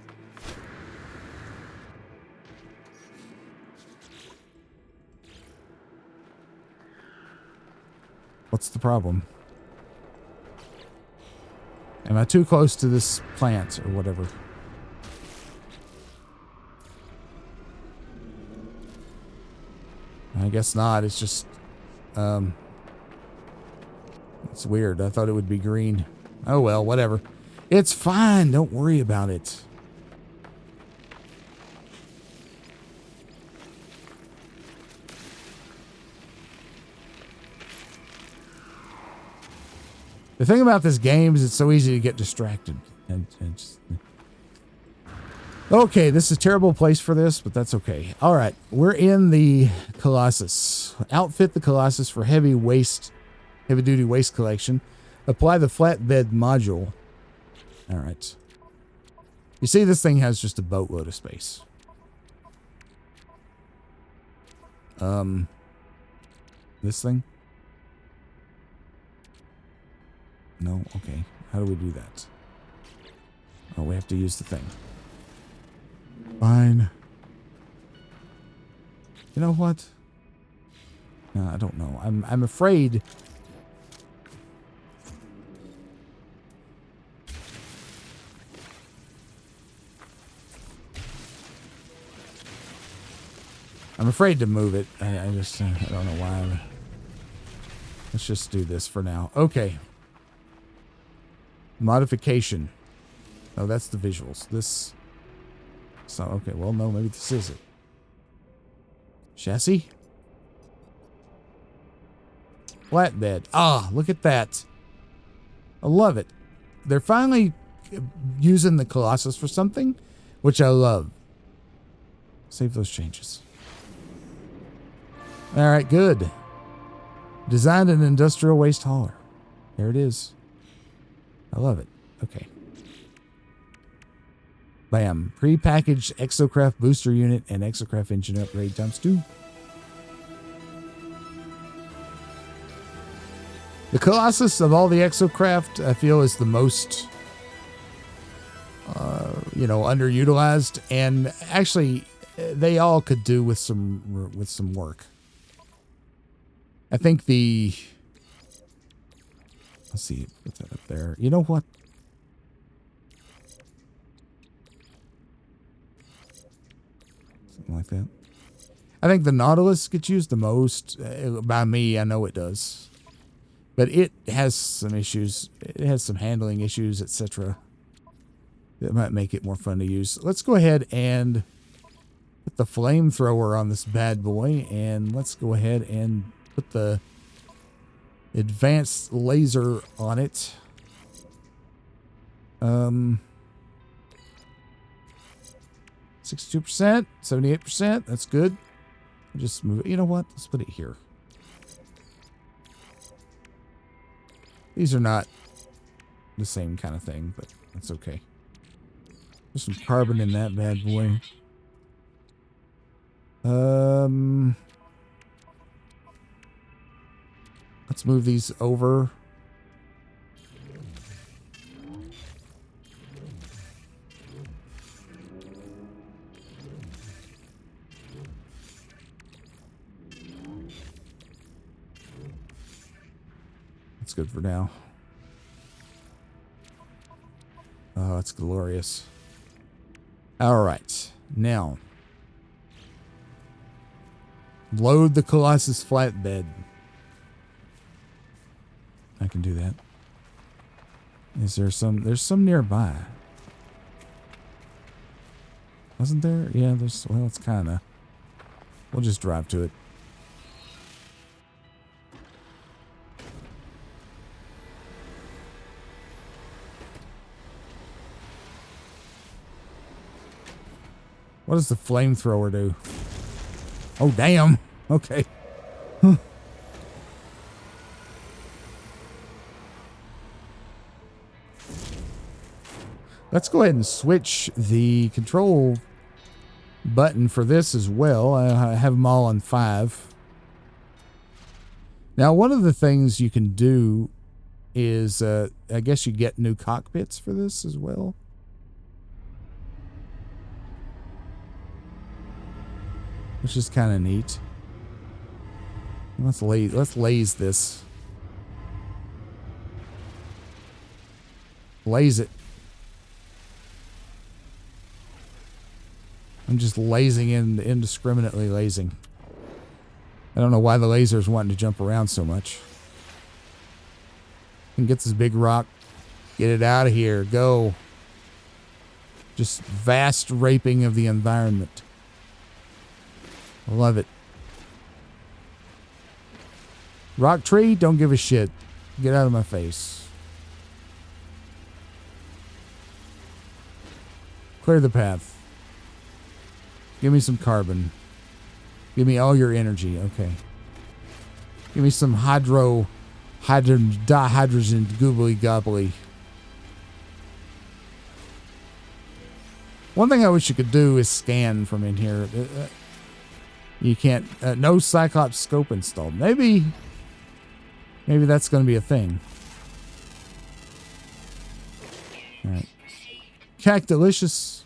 What's the problem? Am I too close to this plant or whatever? I guess not. It's just, it's weird. I thought it would be green. Oh well, whatever. It's fine. Don't worry about it. The thing about this game is it's so easy to get distracted. Okay, this is a terrible place for this, but that's okay. All right, we're in the Colossus. Outfit the Colossus for heavy duty waste collection. Apply the flatbed module. All right. You see, this thing has just a boatload of space. This thing? No? Okay. How do we do that? Oh, we have to use the thing. Fine. You know what? No, I don't know. I'm afraid. I'm afraid to move it. I don't know why. Let's just do this for now. Okay. Modification. Oh, that's the visuals. This. So, okay. Well, no, maybe this is it. Chassis? Flatbed. Ah, look at that. I love it. They're finally using the Colossus for something, which I love. Save those changes. All right, good. Designed an industrial waste hauler. There it is. I love it. Okay. Bam. Pre-packaged exocraft booster unit and exocraft engine upgrade ×2. The Colossus of all the exocraft, I feel, is the most, underutilized. And actually, they all could do with some work. I think let's see, put that up there. You know what? Something like that. I think the Nautilus gets used the most. By me, I know it does. But it has some issues. It has some handling issues, etc. That might make it more fun to use. Let's go ahead and Put the flamethrower on this bad boy, and let's go ahead and put the advanced laser on it. 62%, 78%. That's good. I'll just move it. You know what? Let's put it here. These are not the same kind of thing, but that's okay. There's some carbon in that bad boy. Let's move these over. That's good for now. Oh, it's glorious. All right. Now, load the Colossus flatbed. I can do that. Is there some? There's some nearby. Wasn't there? Yeah, there's. Well, it's kind of. We'll just drive to it. What does the flamethrower do? Oh, damn. Okay. Huh. Let's go ahead and switch the control button for this as well. I have them all on 5. Now, one of the things you can do is, I guess you get new cockpits for this as well. Which is kind of neat. Let's laze this. Laze it. I'm just lasing indiscriminately lasing. I don't know why the laser's wanting to jump around so much. And get this big rock. Get it out of here. Go. Just vast raping of the environment. Love it. Rock tree, don't give a shit. Get out of my face. Clear the path. Give me some carbon. Give me all your energy. Okay. Give me some dihydrogen goobly gobbly. One thing I wish you could do is scan from in here. You can't. No Cyclops scope installed. Maybe that's going to be a thing. All right. Cactolicious.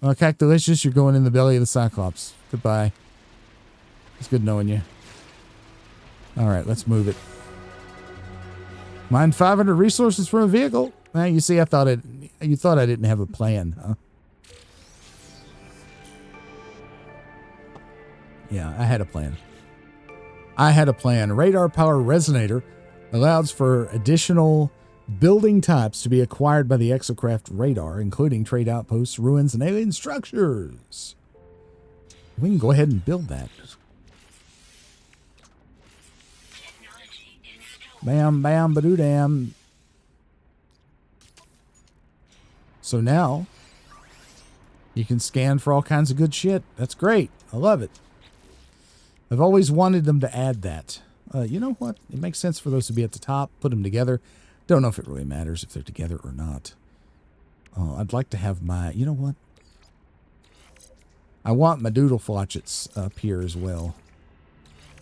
Cactolicious, you're going in the belly of the Cyclops. Goodbye. It's good knowing you. All right, let's move it. Mine 500 resources from a vehicle. You see, you thought I didn't have a plan, huh? Yeah, I had a plan. Radar power resonator allows for additional building types to be acquired by the exocraft radar, including trade outposts, ruins, and alien structures. We can go ahead and build that. Bam, bam, badoo, dam. So now you can scan for all kinds of good shit. That's great. I love it. I've always wanted them to add that. You know what? It makes sense for those to be at the top. Put them together. Don't know if it really matters if they're together or not. I'd like to have my... You know what? I want my doodle flotchets up here as well.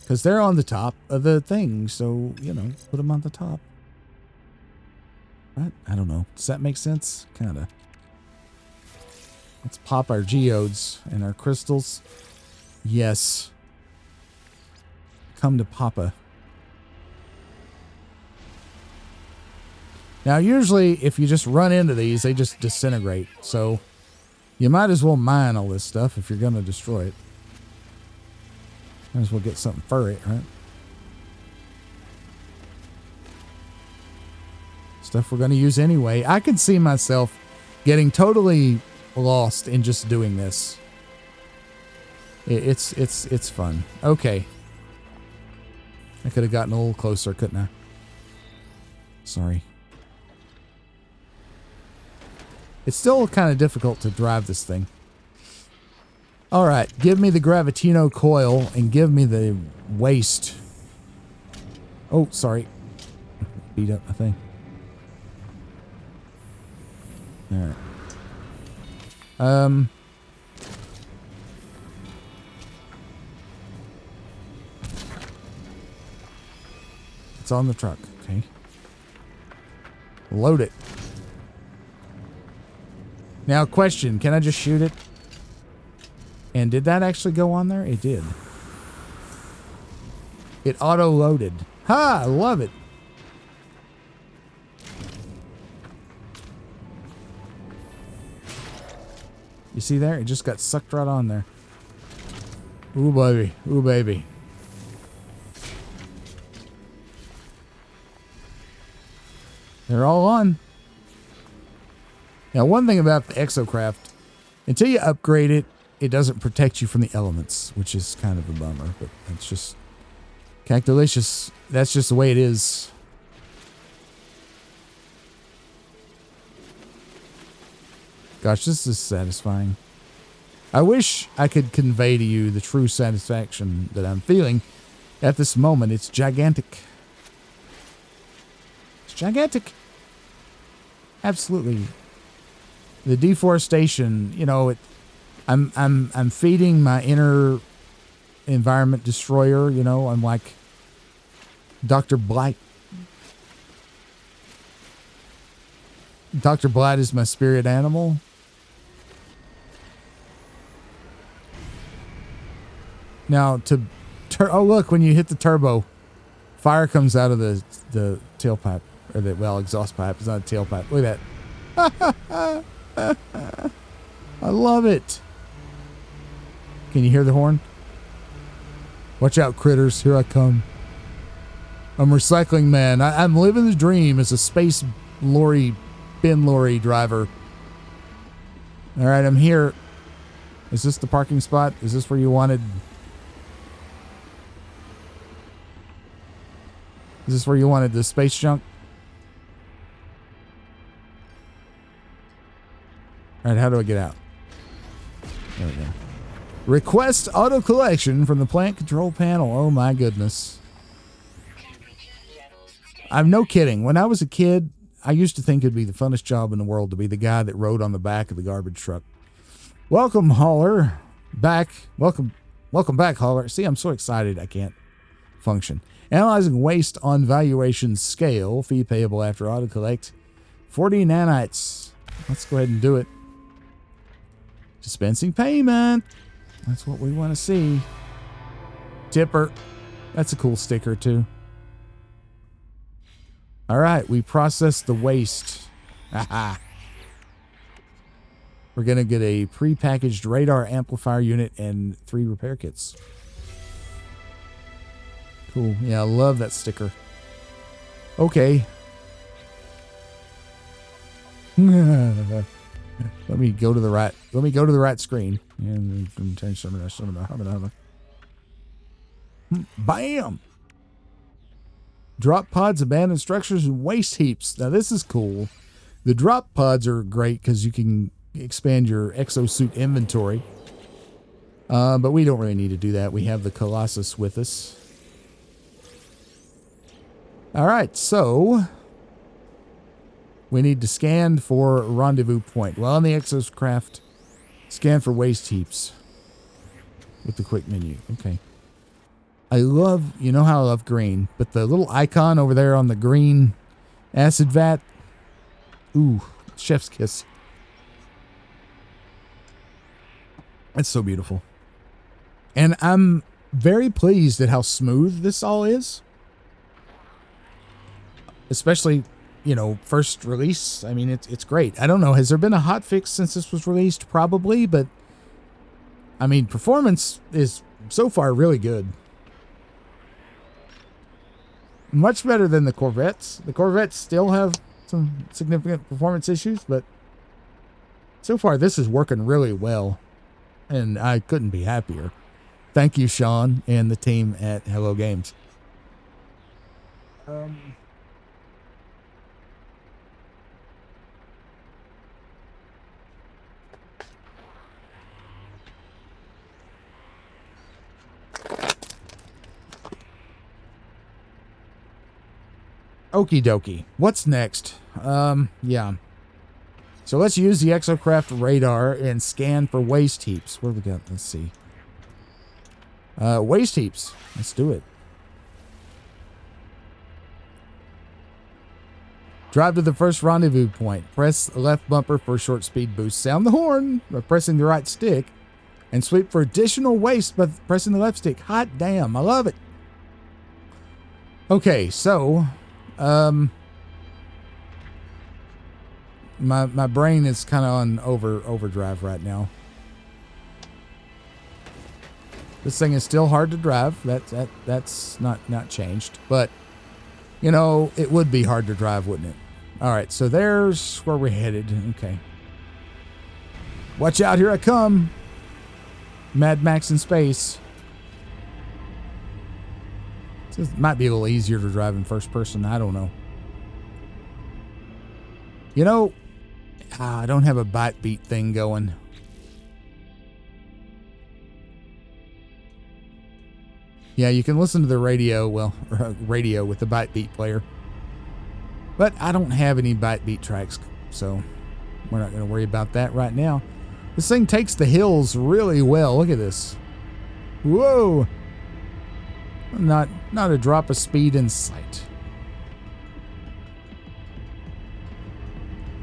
Because they're on the top of the thing. So, you know, put them on the top. Right? I don't know. Does that make sense? Kind of. Let's pop our geodes and our crystals. Yes. Come to Papa. Now, usually, if you just run into these, they just disintegrate. So, you might as well mine all this stuff if you're going to destroy it. Might as well get something for it, right? Stuff we're going to use anyway. I could see myself getting totally lost in just doing this. It's fun. Okay. I could have gotten a little closer, couldn't I? Sorry. It's still kind of difficult to drive this thing. All right, give me the Gravitino coil and give me the waste. Oh, sorry. Beat up my thing. All right. It's on the truck. Okay. Load it. Now, question. Can I just shoot it? And did that actually go on there? It did. It auto-loaded. Ha! I love it. You see there? It just got sucked right on there. Ooh, baby. Ooh, baby. They're all on. Now, one thing about the Exocraft, until you upgrade it, it doesn't protect you from the elements, which is kind of a bummer, but that's just Cactolicious. That's just the way it is. Gosh, this is satisfying. I wish I could convey to you the true satisfaction that I'm feeling at this moment. It's gigantic. It's gigantic. Absolutely. The deforestation, you know, I'm feeding my inner environment destroyer, you know. I'm like Dr. Blight. Dr. Blight is my spirit animal. Now, oh, look, when you hit the turbo, fire comes out of the tailpipe, or the, well, exhaust pipe. It's not a tailpipe. Look at that. I love it. Can you hear the horn? Watch out, critters. Here I come. I'm recycling man. I'm living the dream as a space lorry, bin lorry driver. All right, I'm here. Is this the parking spot? Is this where you wanted? Is this where you wanted the space junk? All right, how do I get out? There we go. Request auto collection from the plant control panel. Oh my goodness. I'm no kidding. When I was a kid, I used to think it'd be the funnest job in the world to be the guy that rode on the back of the garbage truck. Welcome, hauler. Back. Welcome back, hauler. See, I'm so excited I can't function. Analyzing waste on valuation scale. Fee payable after auto collect. 40 nanites. Let's go ahead and do it. Dispensing payment. That's what we want to see. Tipper. That's a cool sticker, too. All right, we processed the waste. Aha. We're going to get a pre-packaged radar amplifier unit and 3 repair kits. Cool. Yeah, I love that sticker. Okay. Let me go to the right screen. And change some of that. Bam! Drop pods, abandoned structures, and waste heaps. Now this is cool. The drop pods are great because you can expand your exosuit inventory. But we don't really need to do that. We have the Colossus with us. All right, so we need to scan for rendezvous point. Well, in the Exocraft, scan for waste heaps with the quick menu. Okay. I love, you know how I love green, but the little icon over there on the green acid vat. Ooh, chef's kiss. It's so beautiful. And I'm very pleased at how smooth this all is. Especially, you know, first release. I mean, it's great. I don't know. Has there been a hot fix since this was released? Probably, but I mean, performance is so far really good. Much better than the Corvettes. The Corvettes still have some significant performance issues, but so far this is working really well, and I couldn't be happier. Thank you, Sean, and the team at Hello Games. Okie dokie. What's next? Yeah. So let's use the exocraft radar and scan for waste heaps. What do we got? Let's see. Waste heaps. Let's do it. Drive to the first rendezvous point. Press left bumper for a short speed boost. Sound the horn by pressing the right stick. And sweep for additional waste by pressing the left stick. Hot damn. I love it. Okay, so... My brain is kind of on overdrive right now. This thing is still hard to drive. That's not changed, but you know, it would be hard to drive, wouldn't it? All right, so there's where we're headed. Okay. Watch out, here I come. Mad Max in space. This might be a little easier to drive in first person. I don't know. You know, I don't have a bite beat thing going. Yeah, you can listen to the radio, radio with the bite beat player. But I don't have any bite beat tracks, so we're not going to worry about that right now. This thing takes the hills really well. Look at this. Whoa. Not a drop of speed in sight.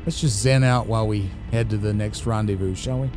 Let's just zen out while we head to the next rendezvous, shall we?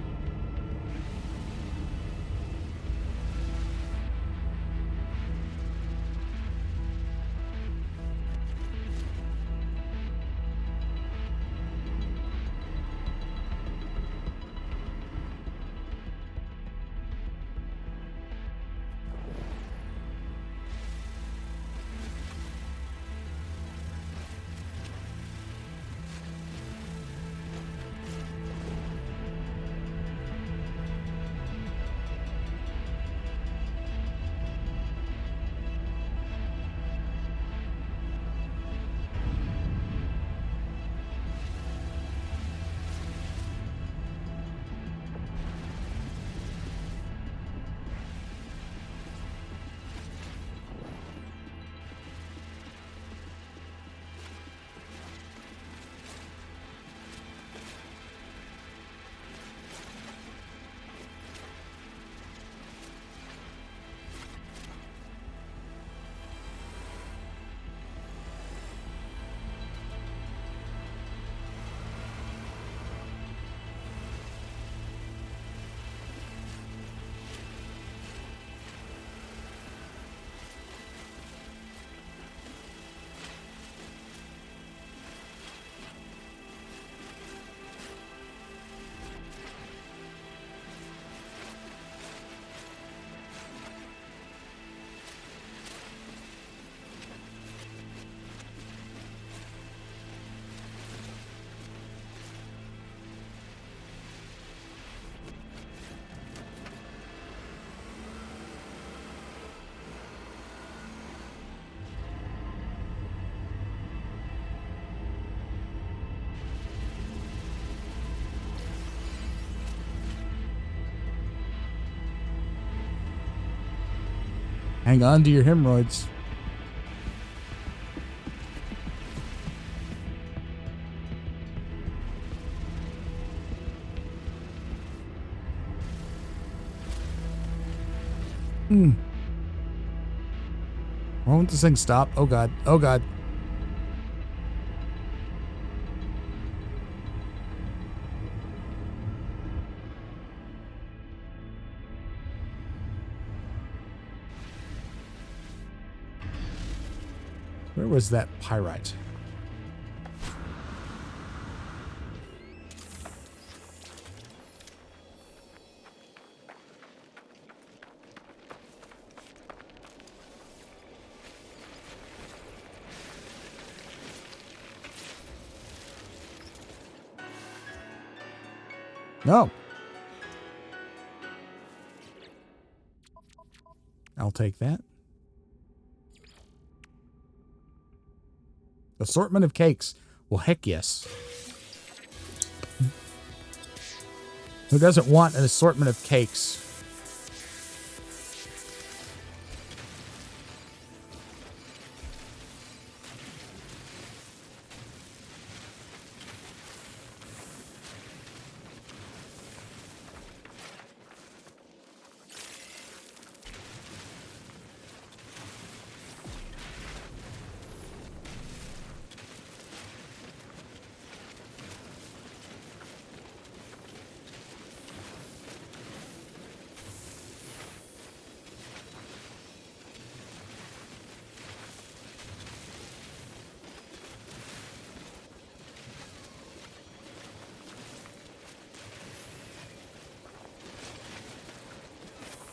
Hang on to your hemorrhoids. Why won't this thing stop? Oh God. Oh God. Where was that pyrite? No. I'll take that. Assortment of cakes. Well, heck yes. Who doesn't want an assortment of cakes?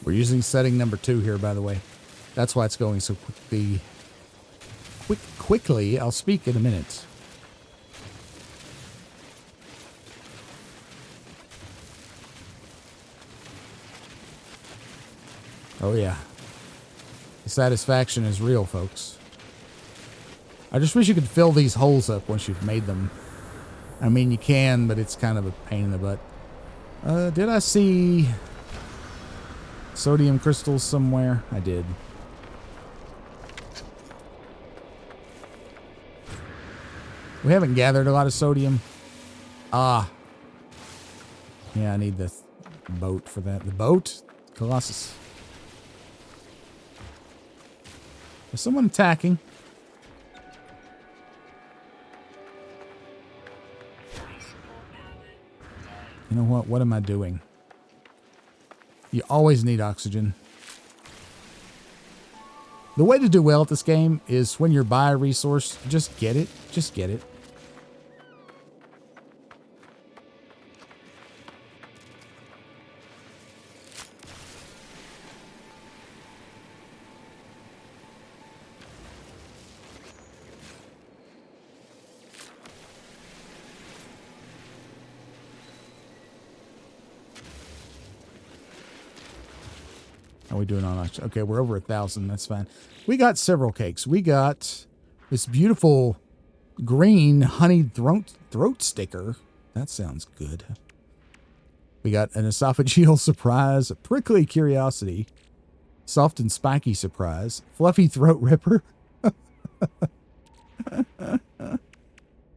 We're using setting number 2 here, by the way. That's why it's going so quickly. Quickly, I'll speak in a minute. Oh yeah. The satisfaction is real, folks. I just wish you could fill these holes up once you've made them. I mean, you can, but it's kind of a pain in the butt. Did I see sodium crystals somewhere? I did. We haven't gathered a lot of sodium. Ah. Yeah, I need the boat for that. The boat? Colossus. Is someone attacking? You know what? What am I doing? You always need oxygen. The way to do well at this game is when you're by a resource, just get it. Just get it. How are we doing on oxygen? Okay, we're over 1,000. That's fine. We got several cakes. We got this beautiful green honeyed throat sticker. That sounds good. We got an esophageal surprise, a prickly curiosity, soft and spiky surprise, fluffy throat ripper.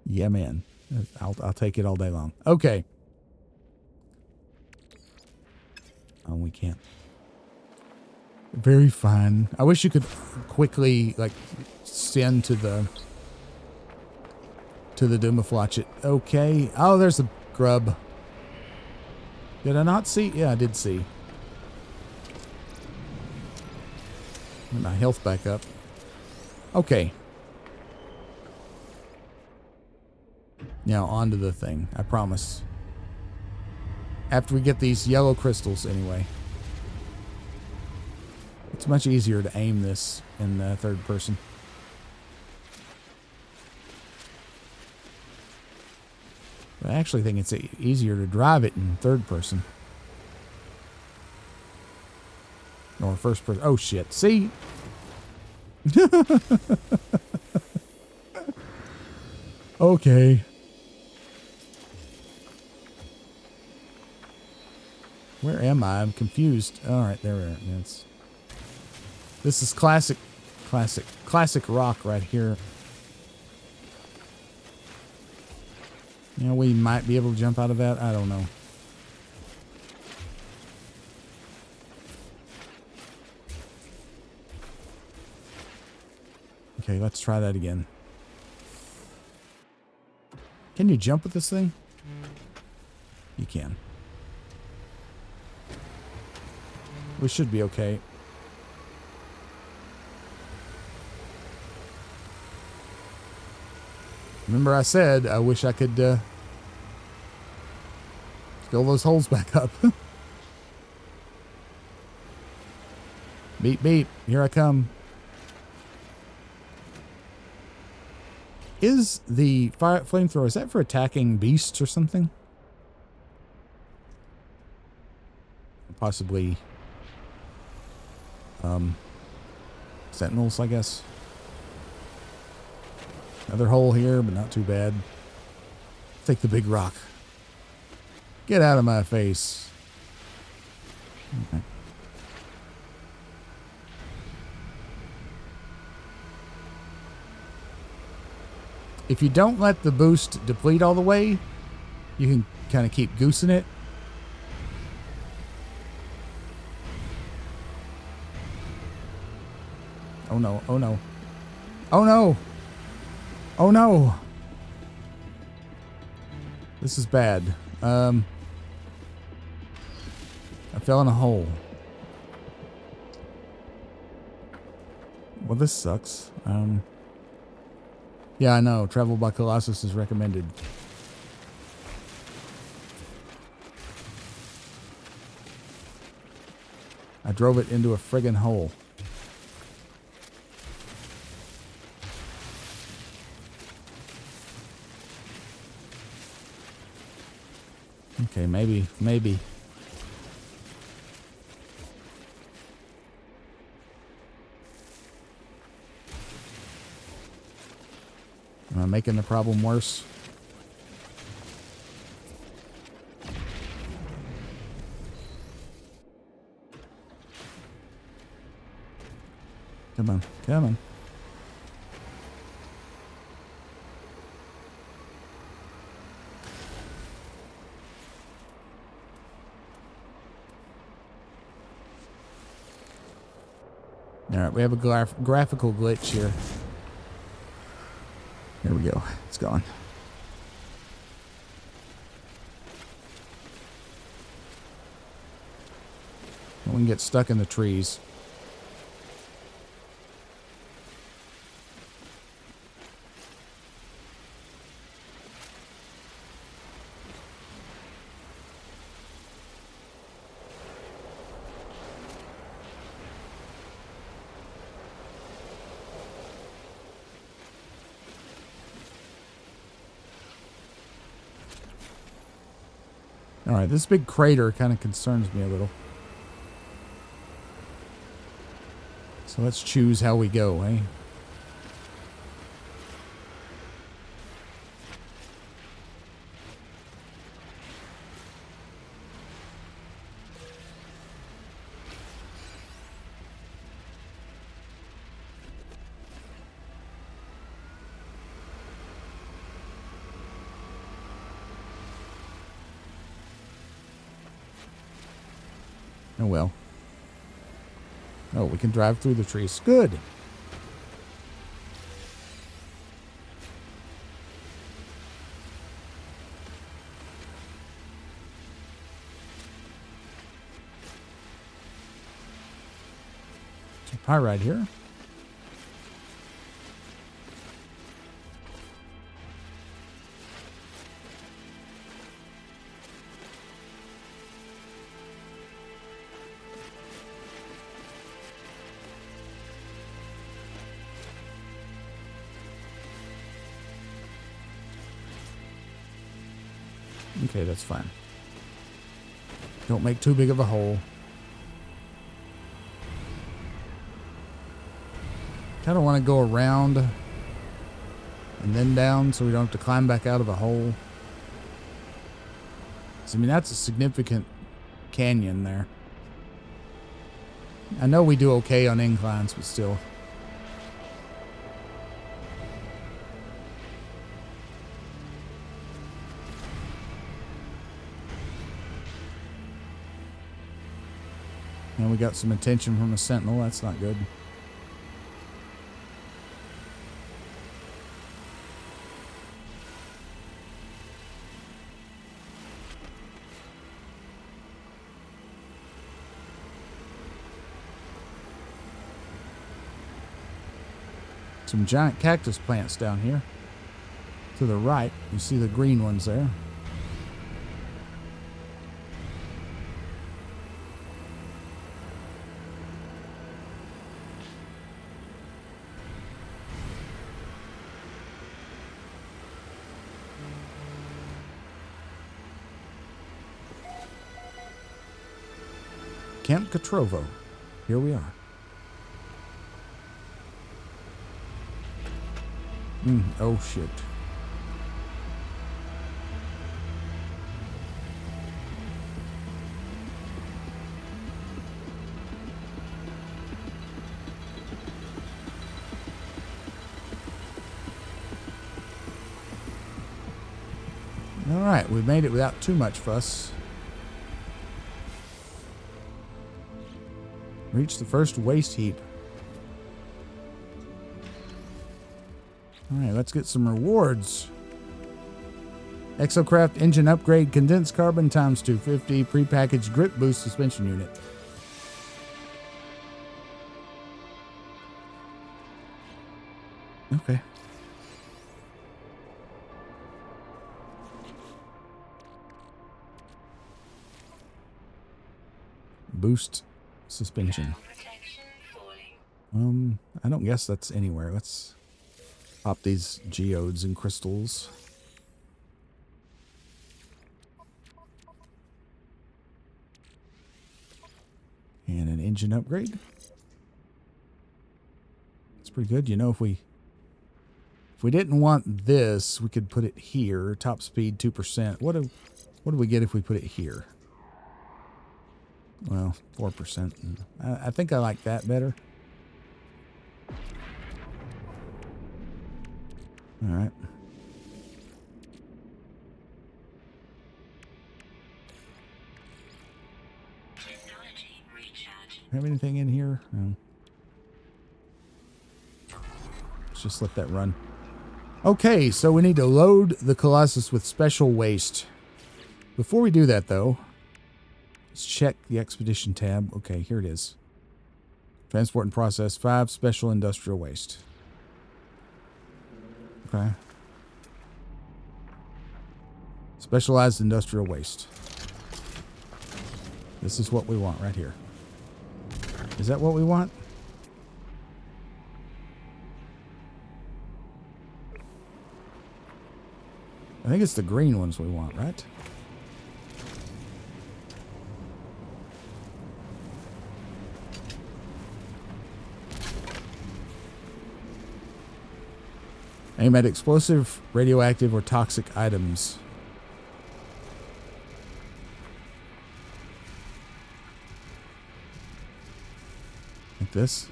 Yeah, man. I'll take it all day long. Okay. Oh, we can't. Very fine. I wish you could quickly, like, send to the Doomaflotch it. Okay. Oh, there's a grub. Did I not see? Yeah, I did see. Get my health back up. Okay. Now, onto the thing. I promise. After we get these yellow crystals, anyway. It's much easier to aim this in third person. But I actually think it's easier to drive it in third person. Or first person. Oh, shit. See? Okay. Where am I? I'm confused. All right, there we are. Yes. This is classic rock right here. You know, we might be able to jump out of that. I don't know. Okay, let's try that again. Can you jump with this thing? You can. We should be okay. Remember I said I wish I could fill those holes back up. Beep, beep. Here I come. Is the flamethrower, is that for attacking beasts or something? Possibly Sentinels, I guess. Another hole here, but not too bad. Take the big rock. Get out of my face. Okay. If you don't let the boost deplete all the way, you can kind of keep goosing it. Oh no, oh no. Oh no! Oh no! This is bad. I fell in a hole. Well, this sucks. Yeah, I know. Travel by Colossus is recommended. I drove it into a friggin' hole. Okay, maybe. Am I making the problem worse? Come on, come on. Alright, we have a graphical glitch here. There we go. It's gone. We can get stuck in the trees. Alright, this big crater kind of concerns me a little. So let's choose how we go, eh? Oh well. Oh, we can drive through the trees. Good. Some pyrite here. Okay, that's fine. Don't make too big of a hole. Kind of want to go around and then down so we don't have to climb back out of a hole. So, I mean, that's a significant canyon there. I know we do okay on inclines, but still. And we got some attention from a sentinel. That's not good. Some giant cactus plants down here. To the right, you see the green ones there. Camp Catrovo. Here we are. Oh, shit. All right, we made it without too much fuss. Reach the first waste heap. All right, let's get some rewards. Exocraft engine upgrade, condensed carbon times 250, prepackaged grip boost suspension unit. Okay. Boost suspension. Protection falling. I don't guess that's anywhere. Let's pop these geodes and crystals. And an engine upgrade. It's pretty good. You know, if we didn't want this, we could put it here. Top speed 2%. What do we get if we put it here? Well, 4%. I think I like that better. All right. Technology recharge. Have anything in here? No. Let's just let that run. Okay, so we need to load the Colossus with special waste. Before we do that, though, let's check the expedition tab. Okay, here it is. Transport and process 5 special industrial waste. Okay. Specialized industrial waste. This is what we want right here. Is that what we want? I think it's the green ones we want, right? Aim at explosive, radioactive, or toxic items. Like this.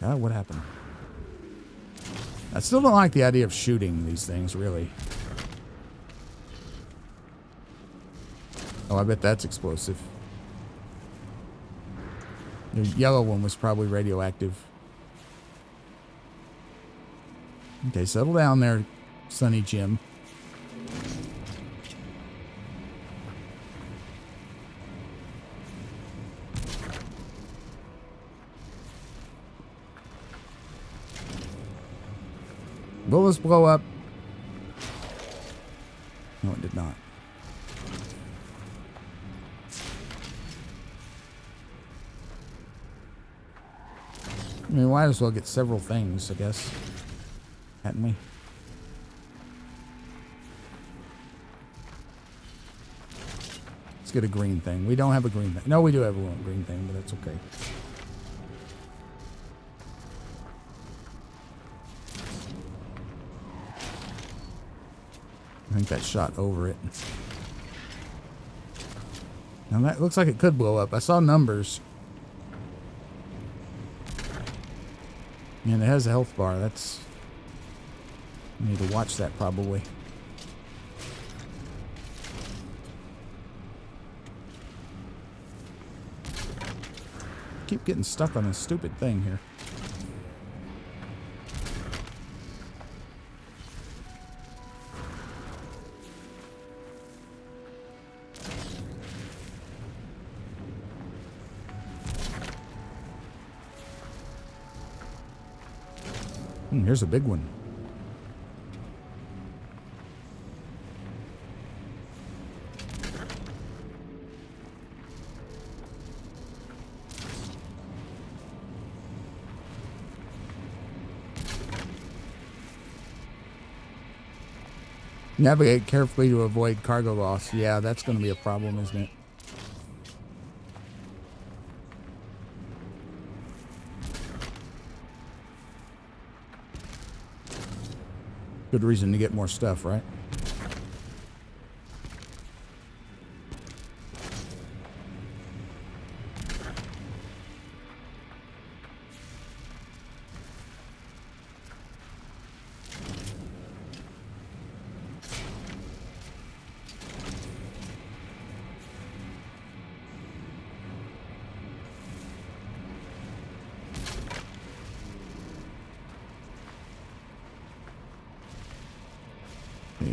God, what happened? I still don't like the idea of shooting these things, really. Oh, I bet that's explosive. The yellow one was probably radioactive. Okay, settle down there, Sonny Jim. Will this blow up? No, it did not. I mean, might as well get several things, I guess. Hadn't we? Let's get a green thing. We don't have a green thing. No, we do have a green thing, but that's okay. I think that shot over it. Now that looks like it could blow up. I saw numbers. And it has a health bar. That's... I need to watch that probably. Keep getting stuck on this stupid thing here. Here's a big one. Navigate carefully to avoid cargo loss. Yeah, that's going to be a problem, isn't it? Good reason to get more stuff, right?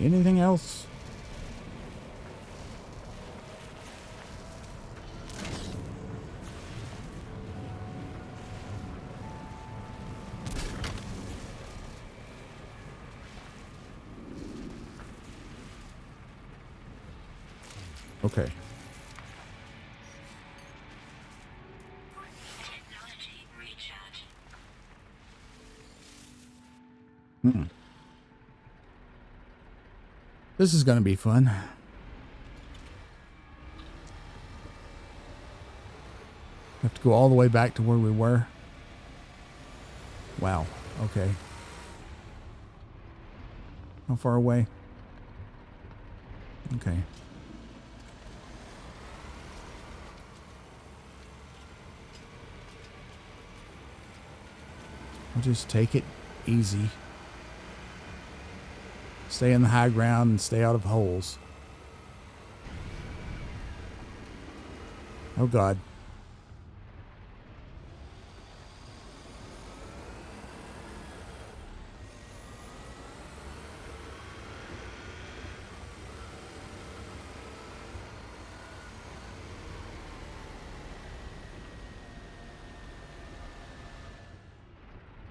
Anything else? Okay. Technology recharge. This is going to be fun. Have to go all the way back to where we were. Wow. Okay. How far away? Okay. I'll just take it easy. Stay in the high ground and stay out of holes. Oh God.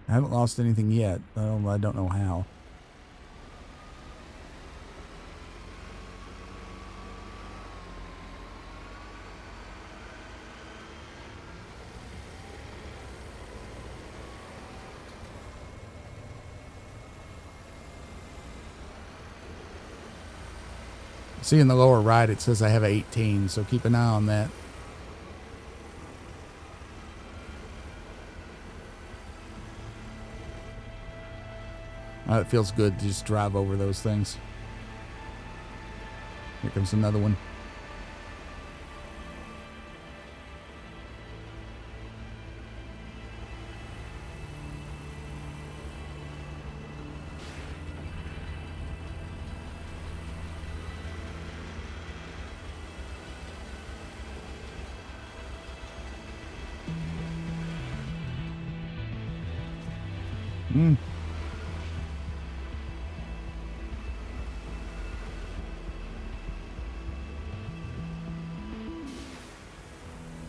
I haven't lost anything yet. I don't know how. See in the lower right, it says I have 18, so keep an eye on that. It feels good to just drive over those things. Here comes another one.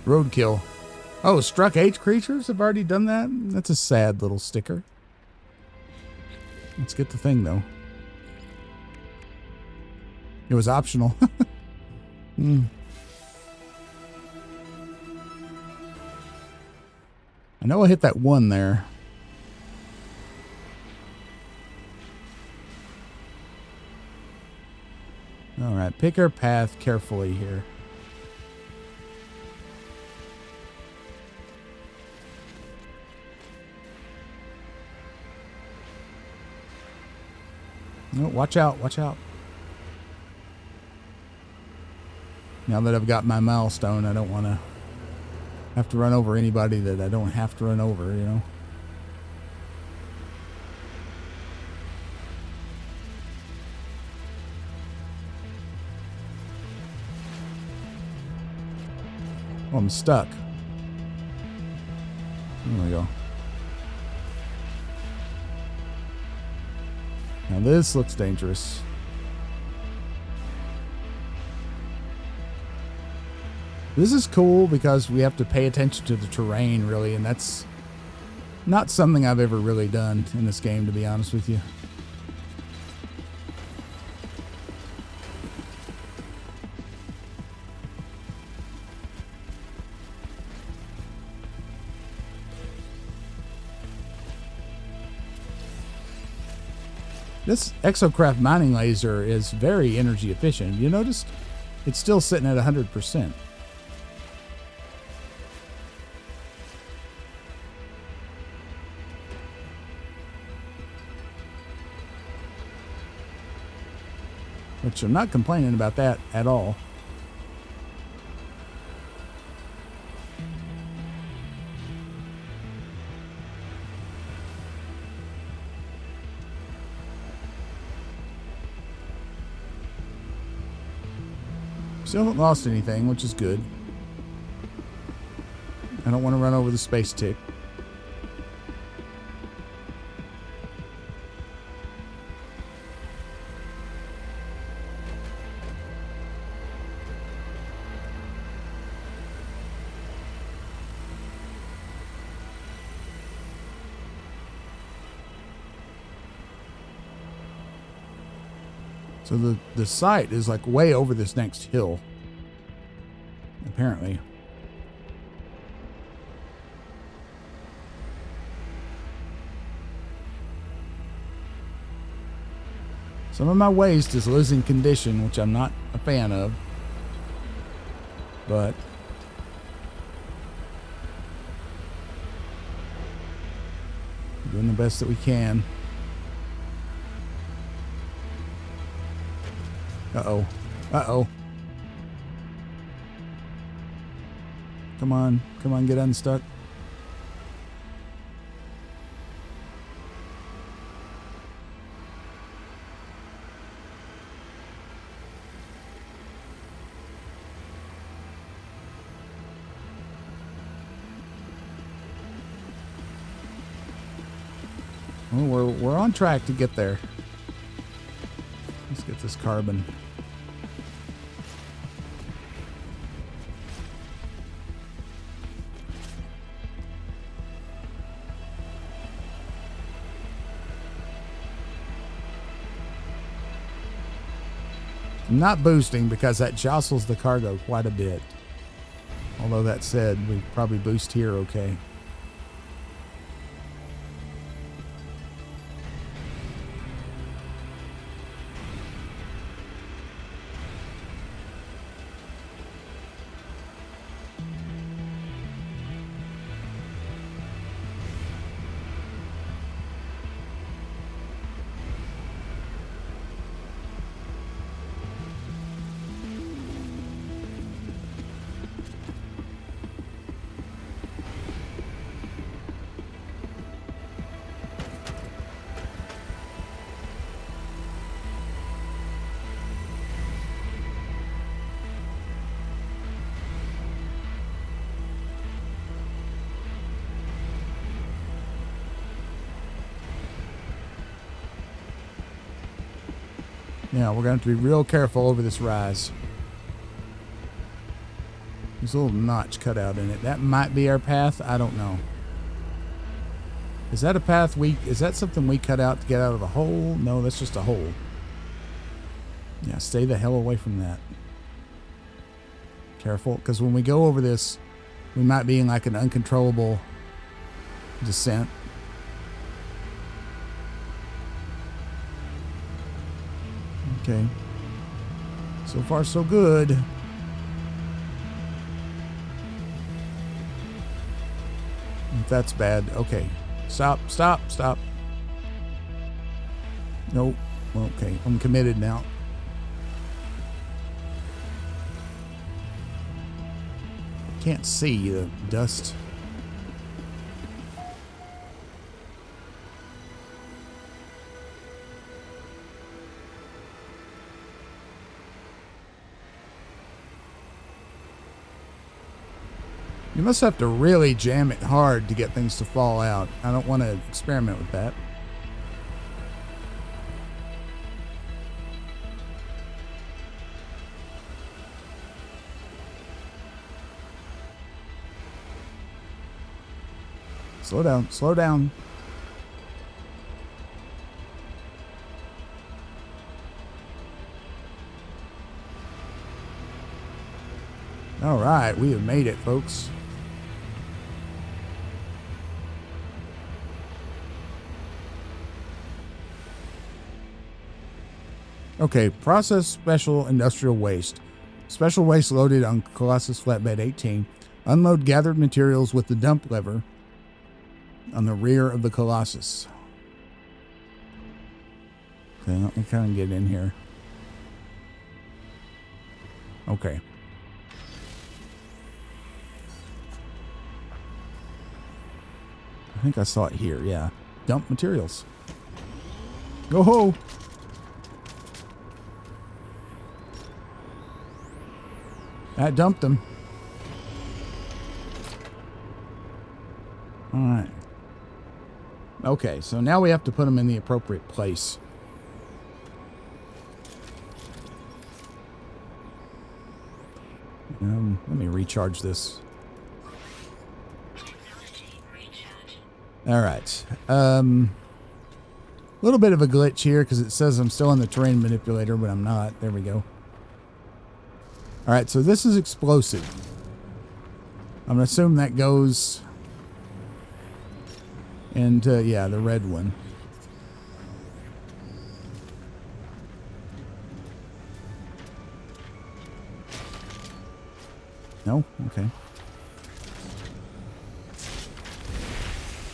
Roadkill. Oh, struck H creatures have already done that? That's a sad little sticker. Let's get the thing, though. It was optional. I know I hit that one there. All right, pick our path carefully here. No, watch out, watch out. Now that I've got my milestone, I don't want to have to run over anybody that I don't have to run over, you know? Oh, I'm stuck. There we go. Now this looks dangerous. This is cool because we have to pay attention to the terrain, really, and that's not something I've ever really done in this game, to be honest with you. This exocraft mining laser is very energy efficient. You noticed? It's still sitting at 100%. which I'm not complaining about that at all. Still haven't lost anything, which is good. I don't want to run over the space tick. So the site is like way over this next hill, apparently. Some of my waste is losing condition, which I'm not a fan of, but doing the best that we can. Uh-oh. Uh-oh. Come on. Come on, get unstuck. Well, we're on track to get there. Let's get this carbon. I'm not boosting because that jostles the cargo quite a bit. Although that said, we probably boost here okay. Now, we're going to have to be real careful over this rise. There's a little notch cut out in it. That might be our path. I don't know. Is that a path is that something we cut out to get out of a hole? No, that's just a hole. Yeah, stay the hell away from that. Careful, because when we go over this, we might be in like an uncontrollable descent. Okay. So far, so good. If that's bad, okay. Stop, stop, stop. Nope. Okay, I'm committed now. Can't see the dust. You must have to really jam it hard to get things to fall out. I don't want to experiment with that. Slow down, slow down. All right, we have made it, folks. Okay, process special industrial waste. Special waste loaded on Colossus flatbed 18. Unload gathered materials with the dump lever on the rear of the Colossus. Okay, let me kind of get in here. Okay. I think I saw it here, yeah. Dump materials. Go ho! I dumped them. Alright. Okay, so now we have to put them in the appropriate place. Let me recharge this. Alright. A little bit of a glitch here because it says I'm still in the terrain manipulator, but I'm not. There we go. Alright, so this is explosive. I'm going to assume that goes into, yeah, the red one. No? Okay.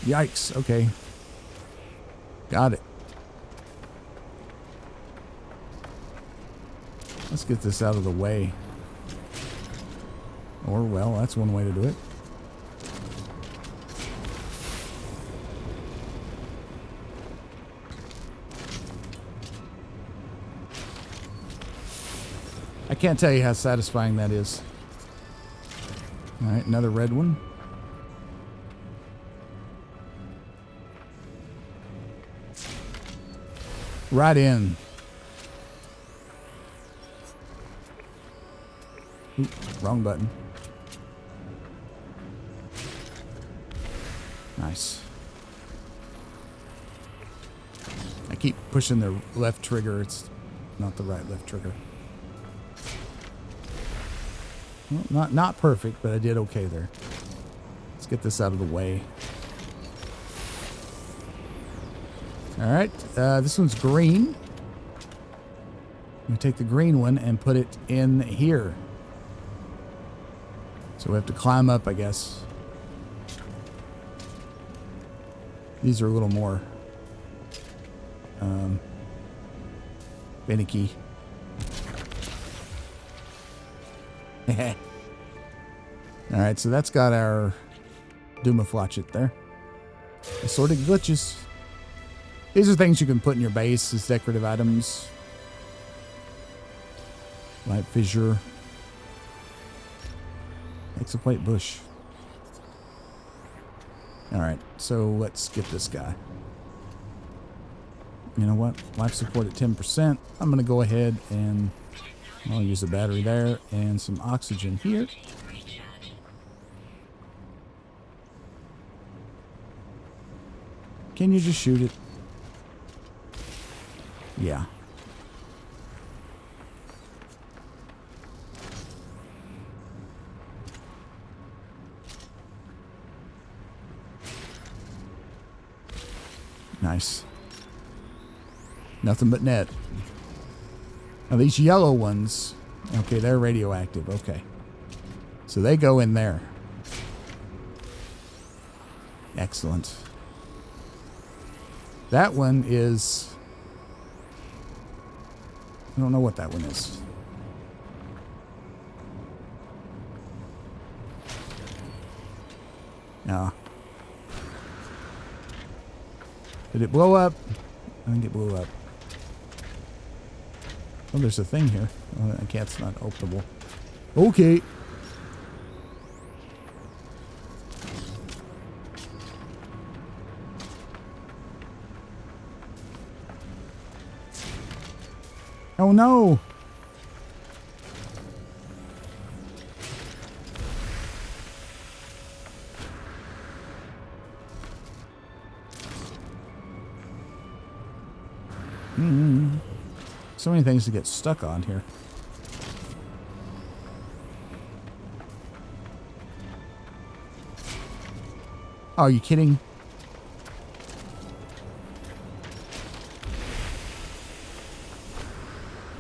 Yikes. Okay. Got it. Let's get this out of the way. Or, well, that's one way to do it. I can't tell you how satisfying that is. All right, another red one. Right in. Oop, wrong button. Nice. I keep pushing the left trigger. It's not the right left trigger. Well, not perfect, but I did okay there. Let's get this out of the way. All right, this one's green. I'm gonna take the green one and put it in here. So we have to climb up, I guess. These are a little more finicky. All right, so that's got our Doomaflotchet there. Assorted glitches. These are things you can put in your base as decorative items. Light fissure. Exoplate bush. All right, so let's get this guy. You know what? Life support at 10%. I'm going to go ahead and I'll use a battery there and some oxygen here. Can you just shoot it? Yeah. Nice. Nothing but net. Now these yellow ones, okay, they're radioactive. Okay. So they go in there. Excellent. That one is... I don't know what that one is. No. Did it blow up? I think it blew up. Oh, there's a thing here. Oh, I can't, it's not openable. Okay. Oh no! So many things to get stuck on here. Oh, are you kidding?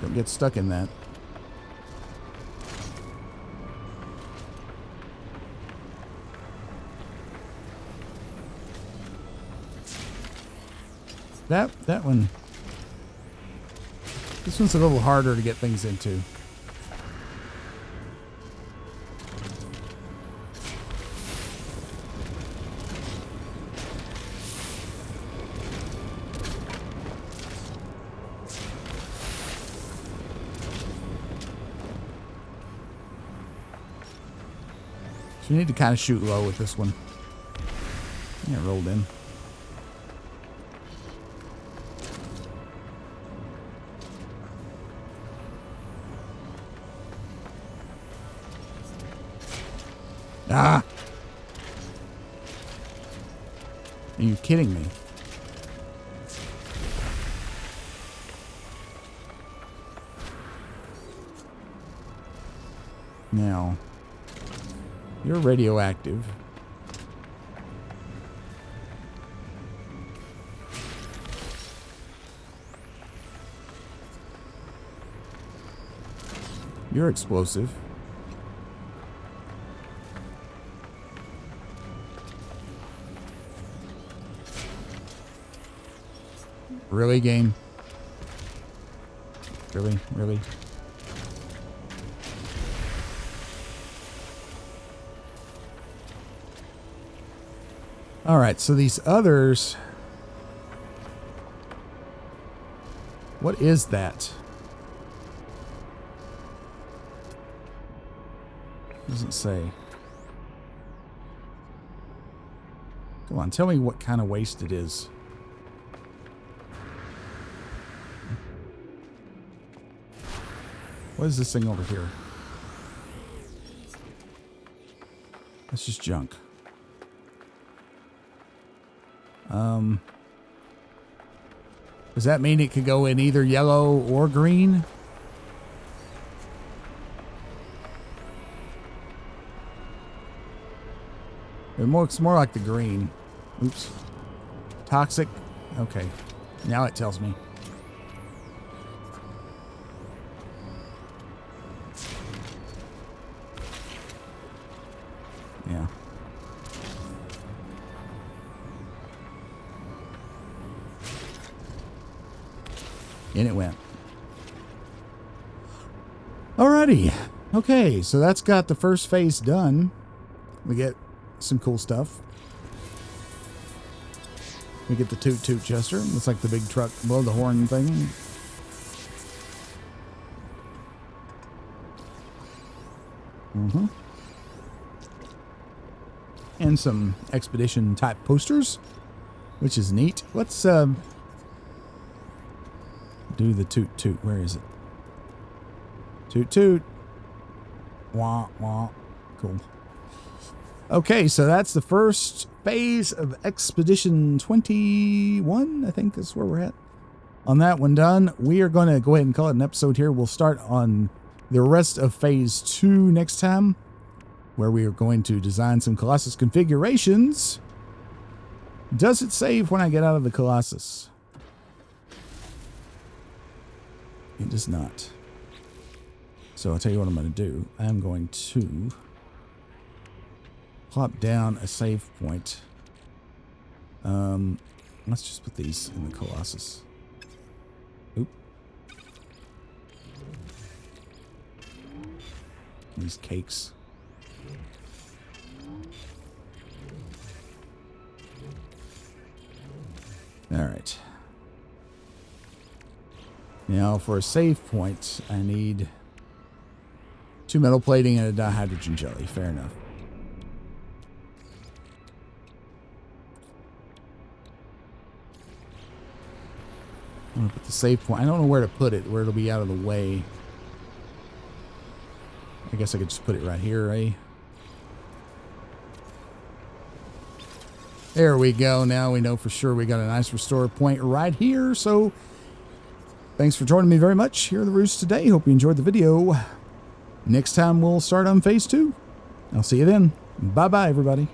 Don't get stuck in that. That one. This one's a little harder to get things into. So we need to kind of shoot low with this one. Yeah, rolled in. Ah! Are you kidding me? Now, you're radioactive. You're explosive. Really, game? Really? Really? Alright, so these others... What is that? Doesn't say. Come on, tell me what kind of waste it is. What is this thing over here? That's just junk. Does that mean it could go in either yellow or green? It looks more like the green. Oops. Toxic. Okay. Now it tells me. Yeah. In it went. Alrighty. Okay, so that's got the first phase done. We get some cool stuff. We get the Toot Toot Chester. Looks like the big truck blow the horn thing. And some expedition type posters, which is neat. Let's do the Toot Toot. Where is it? Toot Toot. Wah wah. Cool. Okay, so that's the first phase of Expedition 21, I think is where we're at. On that one done, we are going to go ahead and call it an episode here. We'll start on the rest of Phase 2 next time, where we are going to design some Colossus configurations. Does it save when I get out of the Colossus? It does not. So I'll tell you what I'm going to do. I'm going to plop down a save point. Let's just put these in the Colossus. Oop. These cakes. All right. Now for a save point, I need 2 metal plating and a dihydrogen jelly. Fair enough. I'm going to put the save point. I don't know where to put it, where it'll be out of the way. I guess I could just put it right here, eh? There we go. Now we know for sure we got a nice restore point right here. So thanks for joining me very much here at the Roost today. Hope you enjoyed the video. Next time we'll start on Phase 2. I'll see you then. Bye-bye, everybody.